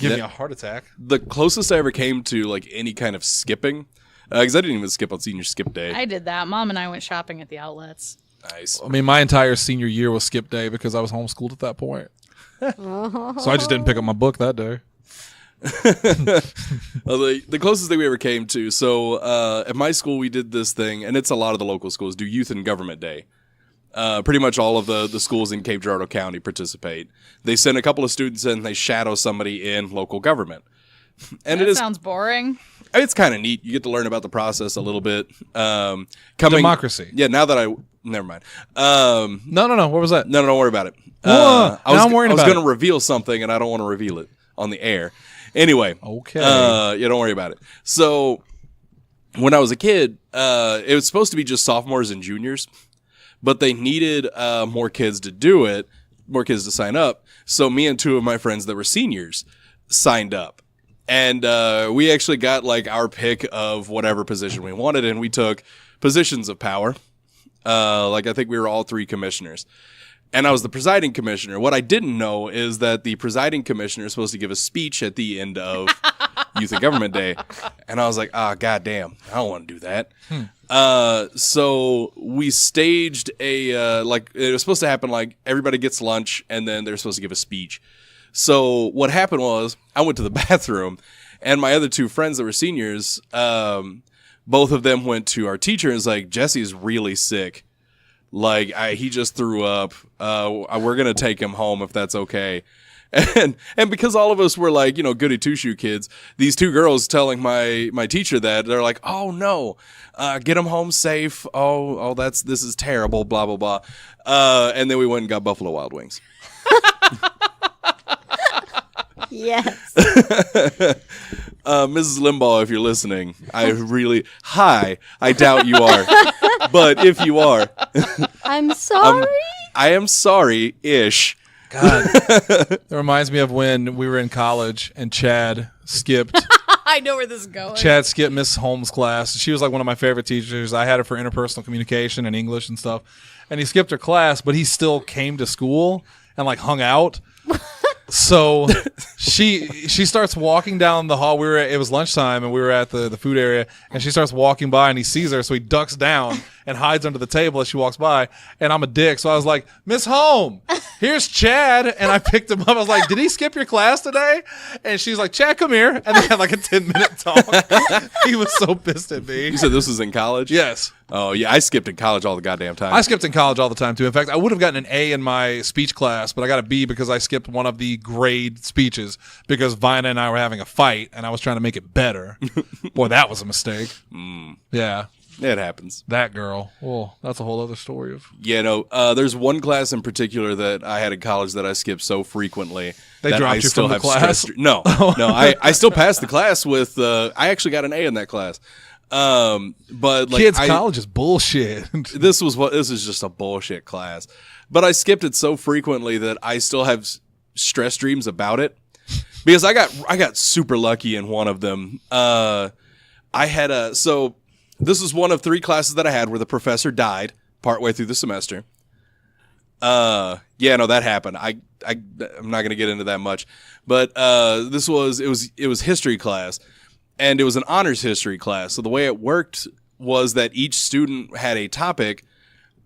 Give me a heart attack. The closest I ever came to any kind of skipping, because I didn't even skip on senior skip day. I did that. Mom and I went shopping at the outlets. Nice. I mean, my entire senior year was skip day because I was homeschooled at that point. So I just didn't pick up my book that day. The closest thing we ever came to. So at my school, we did this thing, and it's a lot of the local schools do Youth and Government Day. Pretty much all of the schools in Cape Girardeau County participate. They send a couple of students in, they shadow somebody in local government. And That it is sounds boring. it's kind of neat. You get to learn about the process a little bit. Democracy. Yeah, now that never mind. No. What was that? No, don't worry about it. Whoa, now I'm worried I was about going to reveal something, and I don't want to reveal it. on the air. Anyway, Okay. yeah, don't worry about it. So when I was a kid, it was supposed to be just sophomores and juniors, but they needed more kids to do it, more kids to sign up. So me and two of my friends that were seniors signed up. And we actually got like our pick of whatever position we wanted, and we took positions of power. Like I think we were all three commissioners. And I was the presiding commissioner. What I didn't know is that the presiding commissioner is supposed to give a speech at the end of Youth and Government Day. And I was like, goddamn, I don't want to do that. So we staged like it was supposed to happen like everybody gets lunch and then they're supposed to give a speech. So what happened was I went to the bathroom and my other two friends that were seniors, both of them went to our teacher and was like, Jesse's really sick. Like, he just threw up. We're going to take him home if that's okay. And because all of us were like, you know, goody two-shoe kids, these two girls telling my teacher that, they're like, oh no, get him home safe. Oh, this is terrible, blah, blah, blah. And then we went and got Buffalo Wild Wings. Yes. Mrs. Limbaugh, if you're listening, I doubt you are. But if you are, I'm sorry. I am sorry-ish. God. That reminds me of when we were in college and Chad skipped. I know where this is going. Chad skipped Miss Holmes' class. She was like one of my favorite teachers. I had her for interpersonal communication and English and stuff. And he skipped her class, but he still came to school and like hung out. So she starts walking down the hall. It was lunchtime and we were at the food area, and she starts walking by and he sees her, so he ducks down and hides under the table as she walks by. And I'm a dick, so I was like, Miss Home, here's Chad. And I picked him up. I was like, did he skip your class today? And she's like, Chad, come here. And they had like a 10-minute talk. He was so pissed at me. You said this was in college? Yes. Oh, yeah, I skipped in college all the goddamn time. I skipped in college all the time, too. In fact, I would have gotten an A in my speech class, but I got a B because I skipped one of the grade speeches because Vina and I were having a fight, and I was trying to make it better. Boy, that was a mistake. Yeah. It happens. That girl. Well, that's a whole other story. Yeah, no, there's one class in particular that I had in college that I skipped so frequently. They that dropped I you still from the have class? stress. No, I still passed the class with, I actually got an A in that class. But like Kids, college is bullshit. This is just a bullshit class. But I skipped it so frequently that I still have stress dreams about it. Because I got super lucky in one of them. So this was one of 3 classes that I had where the professor died partway through the semester. Yeah, no, that happened. I'm not gonna get into that much. But it was history class. And it was an honors history class. So the way it worked was that each student had a topic,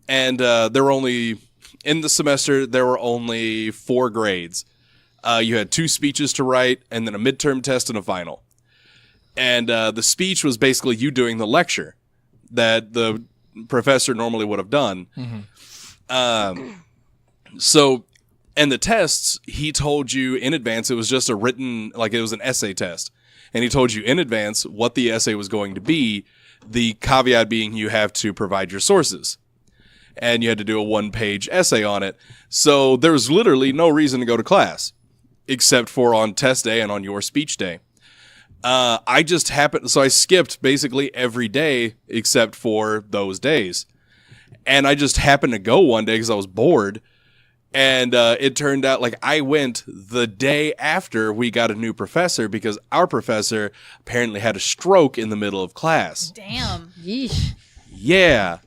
and in the semester, there were only 4 grades. You had 2 speeches to write, and then a midterm test and a final. And the speech was basically you doing the lecture that the professor normally would have done. Mm-hmm. And the tests, he told you in advance, it was just a written, like it was an essay test. And he told you in advance what the essay was going to be, the caveat being you have to provide your sources. And you had to do a 1-page essay on it. So there was literally no reason to go to class, except for on test day and on your speech day. So I skipped basically every day except for those days. And I just happened to go one day because I was bored. And it turned out like I went the day after we got a new professor because our professor apparently had a stroke in the middle of class. Damn. Yeesh. Yeah.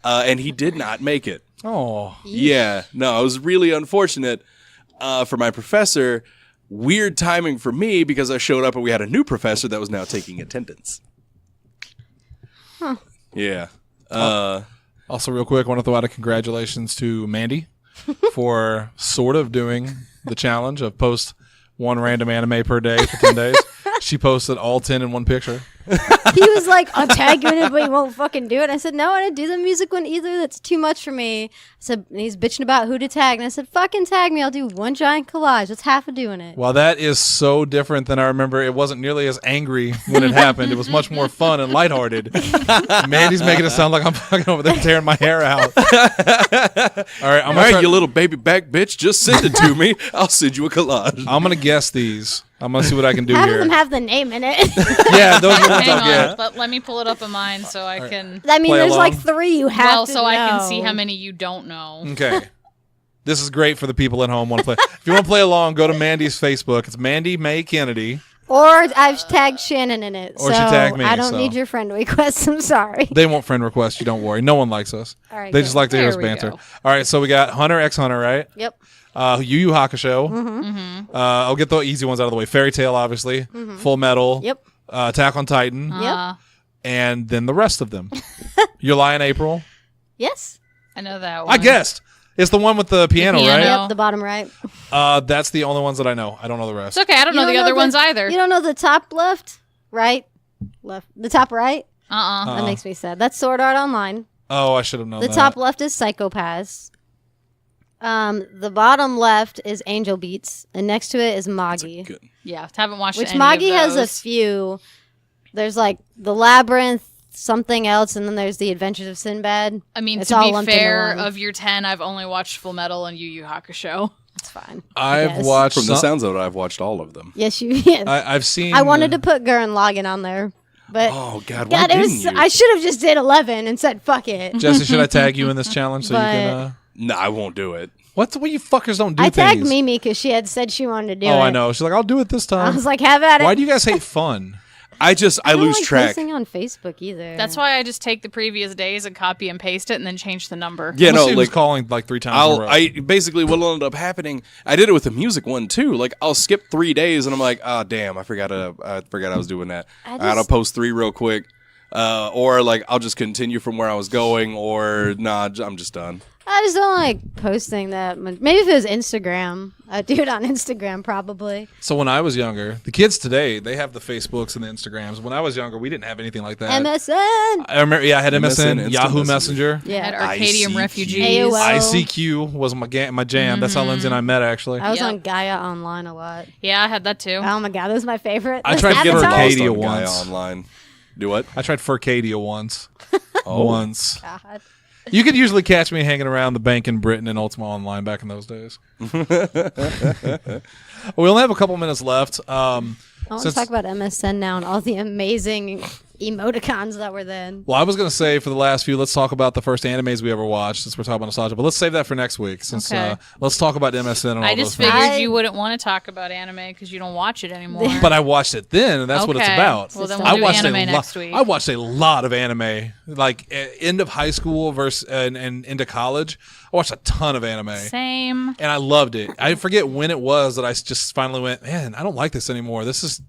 And he did not make it. Oh. Yeah. No, it was really unfortunate for my professor. Weird timing for me because I showed up and we had a new professor that was now taking attendance. Huh. Yeah. Also, real quick, I want to throw out a congratulations to Mandy for sort of doing the challenge of post 1 random anime per day for 10 days. She posted all 10 in one picture. He was like, I'll tag you in it, but he won't fucking do it. I said, no, I didn't do the music one either. That's too much for me. I said, and he's bitching about who to tag. And I said, fucking tag me. I'll do one giant collage. That's half of doing it. Well, that is so different than I remember. It wasn't nearly as angry when it happened. It was much more fun and lighthearted. Mandy's making it sound like I'm fucking over there tearing my hair out. All right, you little baby back bitch. Just send it to me. I'll send you a collage. I'm going to guess these. I'm gonna see what I can do Half of here. them have the name in it. Yeah, those are the ones Hang I'll on, get. let me pull it up in mine so I can. I mean, Play there's like along. 3 you have Well, to so I can see know. how many you don't know. Okay. This is great for the people at home want to play. If you want to play along, go to Mandy's Facebook. It's Mandy May Kennedy. Or I've tagged Shannon in it. Or so she tagged me, I don't so. need your friend requests. I'm sorry. They won't friend request you. Don't worry. No one likes us. All right, They good. just like to hear There us we banter. go. All right, so we got Hunter x Hunter, right? Yep. Yu Yu Hakusho. I'll get the easy ones out of the way. Fairy Tail, obviously. Full Metal. Yep. Attack on Titan. Uh, And then the rest of them. Your Lie in April. Yes. I know that one. I guessed. It's the one with the piano, piano. right? Yep. The bottom right. That's the only ones that I know. I don't know the rest. It's okay. I don't You know the don't other know ones either. You don't know the top left, right, left. The top right. That makes me sad. That's Sword Art Online. Oh, I should have known The that. top left is Psychopaths. The bottom left is Angel Beats, and next to it is Magi. Good. Yeah, haven't watched Which any Magi of has a those. few. There's like the Labyrinth, something else, and then there's the Adventures of Sinbad. I mean, It's to all be lumped into fair, one. of your 10, I've only watched Full Metal and Yu Yu Hakusho. It's fine. I've Yes. watched From the some- sounds of it, I've watched all of them. Yes, you. Yes. I've seen. I wanted to put Gurren Lagann on there, but Oh God, why God, it didn't was. you? I should have just did 11 and said fuck it. Jesse, should I tag you in this challenge so you But- can? No, I won't do it. Uh, What you fuckers don't do I tagged things? Mimi because she had said she wanted to do it. Oh, I know. She's like, I'll do it this I time. was like, have at it. Why do you guys hate fun? I don't lose like track. posting on Facebook either. That's why I just take the previous days and copy and paste it and then change the number. Yeah, Unless no, he was like calling like 3 times in a row. I basically what'll end up happening. I did it with the music one too. Like I'll skip 3 days and I'm like, oh damn, I forgot I was doing that. I gotta post 3 real quick, or like I'll just continue from where I was going, or nah, I'm just done. I just don't like posting that much. Maybe if it was Instagram, I'd do it on Instagram probably. So when I was younger, the kids today, they have the Facebooks and the Instagrams. When I was younger, we didn't have anything like that. MSN. I remember, I had MSN, Instant Yahoo Messenger. Messenger. At Yeah. Arcadium ICQ. Refugees. AOL. ICQ was my jam. That's how Lindsay and I met, actually. I was Yep. on Gaia Online a lot. Yeah, I had that too. Oh my god, that was my favorite. I tried to get Avatar. Arcadia Lost on Gaia once. online. Do what? I tried Furcadia once. Oh. Once. God. You could usually catch me hanging around the bank in Britain and Ultima Online back in those days. We only have a couple minutes left. I want to Since- talk about MSN now and all the amazing emoticons that were then. Well, I was going to say for the last few, let's talk about the first animes we ever watched since we're talking about nostalgia. But let's save that for next week. Since Okay. let's talk about MSN and all I those just things. figured you wouldn't want to talk about anime because you don't watch it anymore. But I watched it then, and that's what it's Okay. about. Well, then I we'll do watched anime next week. I watched a lot of anime, like end of high school versus and into college. I watched a ton of anime. Same. And I loved it. I forget when it was that I just finally went, man, I don't like this anymore. This is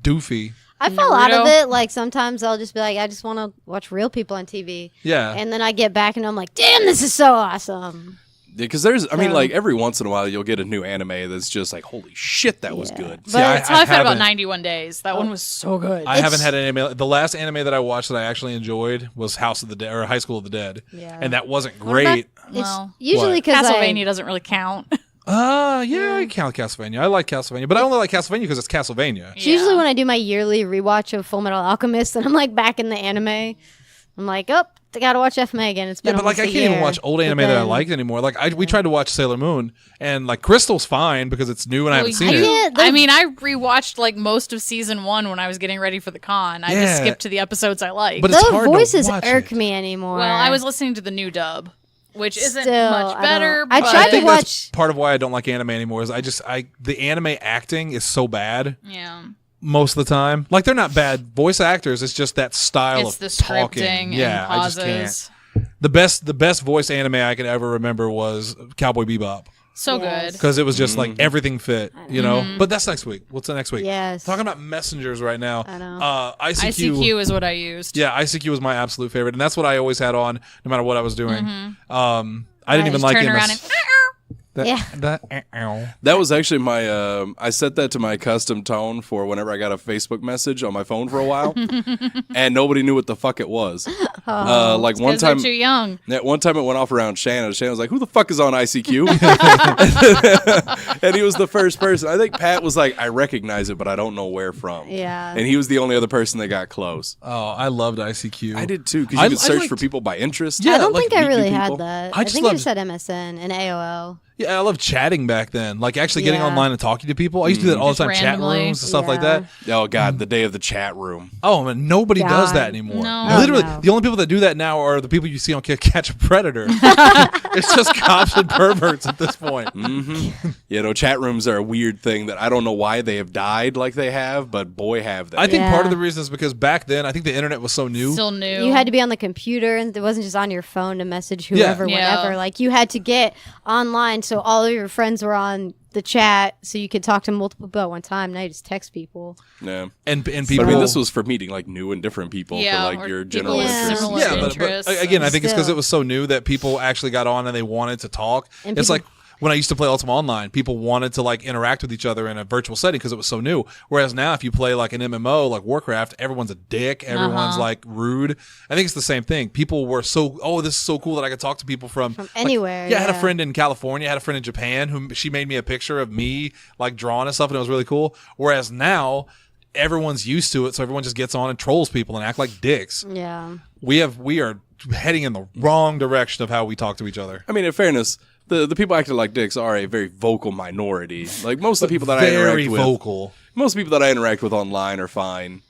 doofy. I fall out of Naruto. it. Like sometimes I'll just be like, I just want to watch real people on TV. Yeah. And then I get back and I'm like, damn, this is so awesome. Because I mean, So- like every once in a while you'll get a new anime that's just like, holy shit, that was Yeah. good. But See, I- That's how I felt about haven't- 91 Days. That one was so good. I haven't had an anime. The last anime that I watched that I actually enjoyed was House of the Dead or High School of the Dead. Yeah. And that wasn't What about- great. It's Well, usually what? because Castlevania doesn't really count. Yeah, I count Castlevania. I like Castlevania, but I only like Castlevania because it's Castlevania. It's usually when I do my yearly rewatch of Full Metal Alchemist and I'm like back in the anime. I'm like, oh, I gotta watch FMA again. It's been Yeah, but like almost I a can't even year. watch old But anime that I then- liked anymore. Like we tried to watch Sailor Moon, and like Crystal's fine because it's new and I haven't seen I it. can't. I mean, I rewatched like most of season 1 when I was getting ready for the con. I Yeah. just skipped to the episodes I liked. But it's Those hard to voices watch irk it. me anymore. well, I was listening to the new dub, which isn't Still, much I better. don't- I but tried I to think watch- that's part of why I don't like anime anymore. Is the anime acting is so bad Yeah. most of the time. Like they're not bad voice actors. It's just that style It's of the talking. scripting Yeah, and I just pauses. can't. The best voice anime I could ever remember was Cowboy Bebop So Yes. good. because it was just like everything fit, you know. Mm-hmm. But that's next week. What's the next week? Yes. Talking about messengers right now. I know. ICQ is what I used. Yeah, ICQ was my absolute favorite, and that's what I always had on, no matter what I was doing. Mm-hmm. I didn't even Just like turn MS. around and Yeah. That was actually my. I set that to my custom tone for whenever I got a Facebook message on my phone for a while, and nobody knew what the fuck it was. Like one because they're time, too young. yeah, one time it went off around Shannon. Shannon was like, "Who the fuck is on ICQ?" And he was the first person. I think Pat was like, "I recognize it, but I don't know where from." Yeah. And he was the only other person that got close. Oh, I loved ICQ. I did too, because I- you could I search liked- for people by interest. Yeah, I don't like think I meet new really had people. that. I I just think I loved- just had MSN and AOL. Yeah, I love chatting back then. Like actually getting Yeah. online and talking to people. I used to do that all the Just time. Chat randomly. rooms and stuff like Yeah. that. Oh God, the day of the chat room. Oh man, nobody does that God. anymore. No. Literally, No. the only people that do that now are the people you see on Catch a Predator. It's just cops and perverts at this point. You know, chat rooms are a weird thing that I don't know why they have died like they have, but boy, have they. I think part of Yeah. the reason is because back then I think the internet was so new. Still new. You had to be on the computer, and it wasn't just on your phone to message whoever, Yeah. whenever. Like you had to get online, so all of your friends were on the chat, so you could talk to multiple people at one time. Now you just text people. yeah. and But people. I mean, this was for meeting like new and different people Yeah, for like or your people general with interests. similar yeah, but interests again, I think it's because Still. it was so new that people actually got on and they wanted to talk. And It's people- like when I used to play Ultima Online, people wanted to like interact with each other in a virtual setting because it was so new. Whereas now, if you play like an MMO, like Warcraft, everyone's a dick. Everyone's like rude. I think it's the same thing. People were so, oh, this is so cool that I could talk to people from like, anywhere, Yeah, I had a yeah. friend in California, I had a friend in Japan who she made me a picture of me like drawing and stuff, and it was really cool. Whereas now, everyone's used to it, so everyone just gets on and trolls people and act like dicks. Yeah. We are heading in the wrong direction of how we talk to each other. I mean, in fairness, the people acting like dicks are a very vocal minority. Like most of the people that I Very interact with, vocal. most people that I interact with online are fine.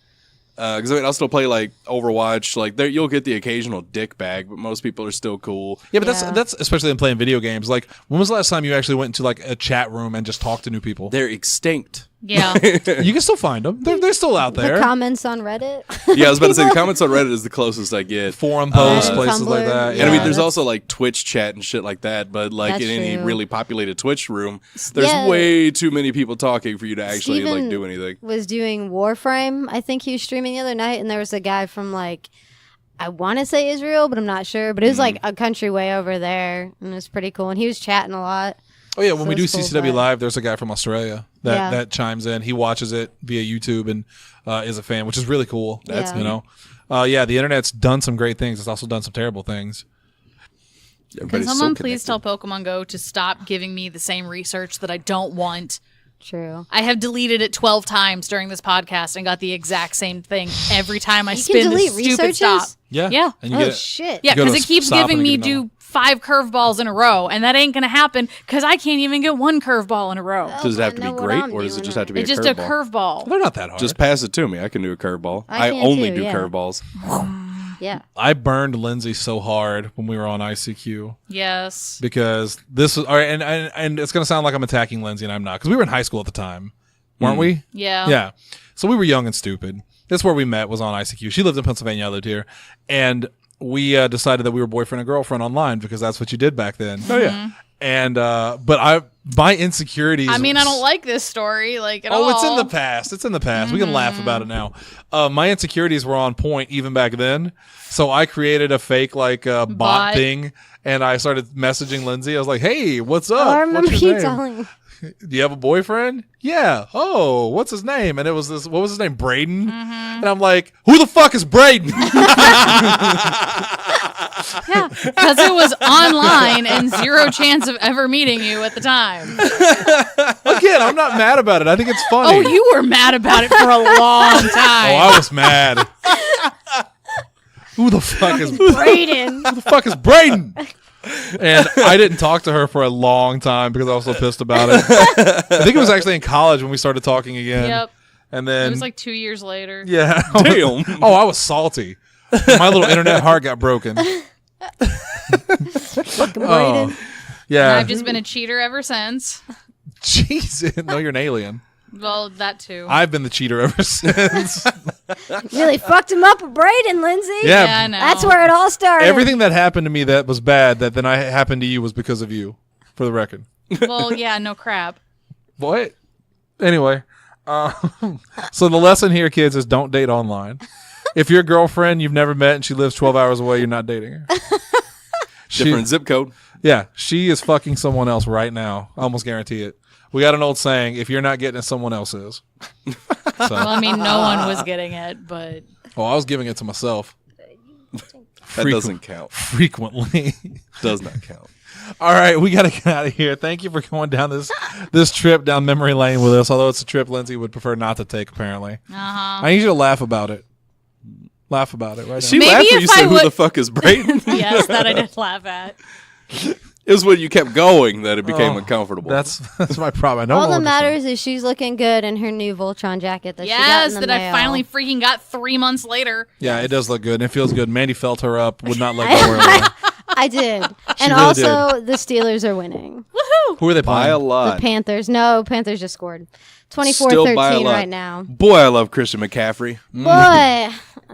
Because I mean, I'll still play like Overwatch. Like there, you'll get the occasional dick bag, but most people are still cool. Yeah, but Yeah. that's especially in playing video games. Like, when was the last time you actually went into like a chat room and just talked to new people? They're extinct. Yeah. You can still find them. They're still out The there. comments on Reddit. Yeah, I was about to say the comments on Reddit is the closest I get. Forum posts, and places like Tumblr. that. And Yeah. I mean, there's that's- also like Twitch chat and shit like that. But like That's in any true. really populated Twitch room, there's Yeah. way too many people talking for you to actually like Steven do anything. was doing Warframe. I think he was streaming the other night, and there was a guy from like, I want to say Israel, but I'm not sure. But it was like a country way over there, and it was pretty cool. And he was chatting a lot. Oh yeah, when So we do it's cool, CCW but- Live, there's a guy from Australia that Yeah. that chimes in. He watches it via YouTube and is a fan, which is really cool. That's You know, yeah, the internet's done some great things. It's also done some terrible things. Can Everybody's so someone please connected. tell Pokemon Go to stop giving me the same research that I don't want? True. I have deleted it 12 times during this podcast and got the exact same thing every time I You spin can this delete stupid researches? stop. Yeah, Yeah. And you Oh get it. shit. Yeah, You go because to it keeps stop giving and me you get do 5 curveballs in a row, and that ain't gonna happen because I can't even get 1 curveball in a row. Does it have I to know be what great, I'm or does it doing just have to be It's a just a curveball? curveball. They're not that hard. Just pass it to me. I can do a curveball. I I can only too, do yeah. curveballs. Yeah. I burned Lindsay so hard when we were on ICQ Yes. because this was all right, and it's gonna sound like I'm attacking Lindsay, and I'm not, because we were in high school at the time, weren't we? Yeah. Yeah. So we were young and stupid. That's where we met, was on ICQ. She lived in Pennsylvania. I lived here. And we decided that we were boyfriend and girlfriend online because that's what you did back then. Oh yeah. And, but my insecurities. I mean, I don't like this story, like, at all. Oh, it's in the past. It's in the past. We can laugh about it now. My insecurities were on point even back then. So I created a fake like bot Bot. thing, and I started messaging Lindsay. I was like, "Hey, what's up? Oh, I remember What's your you name? telling. Do you have a boyfriend?" "Yeah." "Oh, what's his name?" And it was this, what was his name? Braden. And I'm like, "Who the fuck is Braden?" Yeah, because it was online and 0 chance of ever meeting you at the time. Again, I'm not mad about it. I think it's funny. Oh, you were mad about it for a long time. Oh, I was mad. Who the fuck is Braden. Who the fuck is Braden? And I didn't talk to her for a long time because I was so pissed about it. I think it was actually in college when we started talking again. Yep. And then It was like 2 years later. yeah. Damn. Oh, I was salty. My little internet heart got broken. Fucking Oh, Braden. yeah. And I've just been a cheater ever since. Jesus. No, you're an alien. Well, that too. I've been the cheater ever since. Really fucked him up with Braden, Lindsay. Yeah. yeah, I know. That's where it all started. Everything that happened to me that was bad that then I happened to you was because of you, for the record. Well, yeah, no crap. What? Anyway, so the lesson here, kids, is don't date online. If your girlfriend you've never met and she lives 12 hours away, you're not dating her. Different zip code. Yeah, she is fucking someone else right now. I almost guarantee it. We got an old saying, if you're not getting it, someone else is. Well, I mean, no one was getting it, but Oh, I was giving it to myself. That doesn't count. Frequently. Does not count. All right, we got to get out of here. Thank you for going down this trip down memory lane with us, although it's a trip Lindsay would prefer not to take, apparently. I need you to laugh about it. Laugh about it right She now. Maybe laughed when if you said, I "Who would- the fuck is Braden?" yes, that I did laugh at. It was when you kept going that it became uncomfortable. That's my problem. I don't All know that what to matters is she's looking good in her new Voltron jacket that she got Yes, in the that mail. I finally freaking got 3 months later. say. Yeah, it does look good. And it feels good. Mandy felt her up. Would not let go of her. I did. And really also, the Steelers are winning. Woohoo! Who are they by a playing? The lot. Panthers. No, Panthers just scored. Still by a 24-13 lot. right now. Boy, I love Christian McCaffrey. Boy, I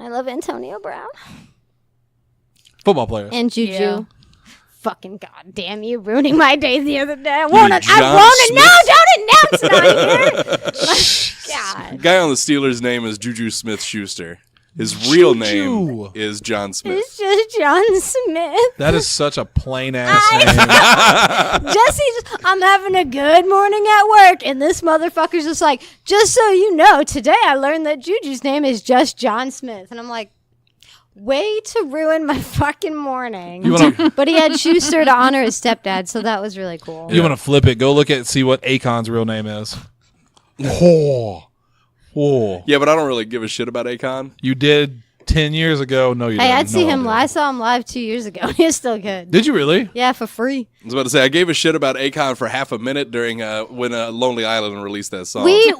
love Antonio Brown. Football players. And Juju. Yeah. Fucking goddamn you, ruining my day the other day. I mean want to John know. Don't announce it on here. God. Guy on the Steelers' name is Juju Smith-Schuster. His real name is John Smith. It's just John Smith. That is such a plain ass name. Jesse, I'm having a good morning at work, and this motherfucker's just like, just so you know, today I learned that Juju's name is just John Smith. And I'm like, way to ruin my fucking morning. You wanna- But he had Schuster to honor his stepdad, so that was really cool. You want to flip it? Go look at see what Akon's real name is. Oh, oh. Yeah, but I don't really give a shit about Akon. You did 10 years ago. No, you Hey, didn't. I'd see No, him I live. I saw him live 2 years ago. He was still good. Did you really? Yeah, for free. I was about to say, I gave a shit about Akon for half a minute during when Lonely Island released that song. We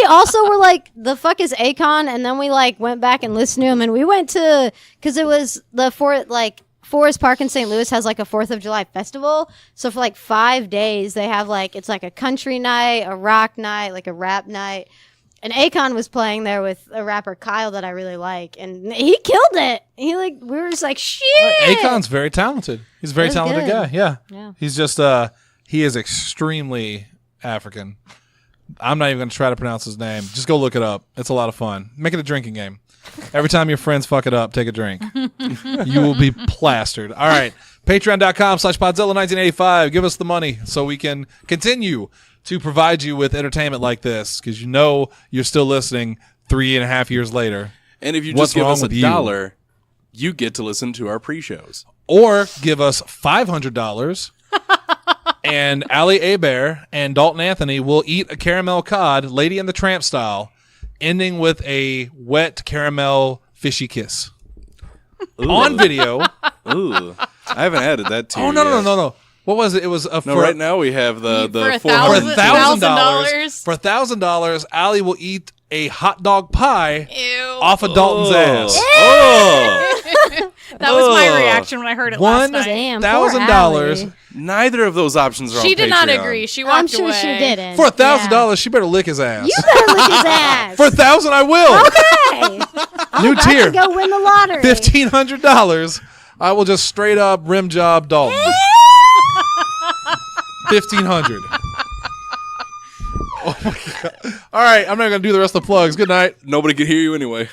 also were like, the fuck is Akon? And then we like went back and listened to him, and we went to, because it was Forest Park in St. Louis has like a 4th of July festival. So for like 5 days, they have like, it's like a country night, a rock night, like a rap night. And Akon was playing there with a rapper, Kyle, that I really like. And he killed it. We were just like, shit. Akon's very talented. He's a very That's talented good. guy. Yeah. Yeah. He's just, he is extremely African. I'm not even going to try to pronounce his name. Just go look it up. It's a lot of fun. Make it a drinking game. Every time your friends fuck it up, take a drink. You will be plastered. All right. Patreon.com/Podzilla1985. Give us the money so we can continue to provide you with entertainment like this, because you know you're still listening 3.5 years later. And if you What's just give wrong us with you? $1, you get to listen to our pre-shows. Or give us $500 and Allie Abear and Dalton Anthony will eat a caramel cod, Lady and the Tramp style, ending with a wet caramel fishy kiss. On video. Ooh, I haven't added that to. Oh, no. What was it? It was No, right now we have the For $400. For $1,000, Allie will eat a hot dog pie Ew. off of Dalton's ass. Oh, That was my Ugh. reaction when I heard it last night. Damn, poor $1,000 Allie. neither of those options are on She did not Patreon. agree. She walked I'm sure away. she didn't. for $1,000. She better lick his ass. You better lick his ass. For $1,000, I will. Okay. New I tier. can go win the lottery. $1,500. I will just straight up rim job Dalton. 1,500. Oh my god! All right, I'm not gonna do the rest of the plugs. Good night. Nobody could hear you anyway.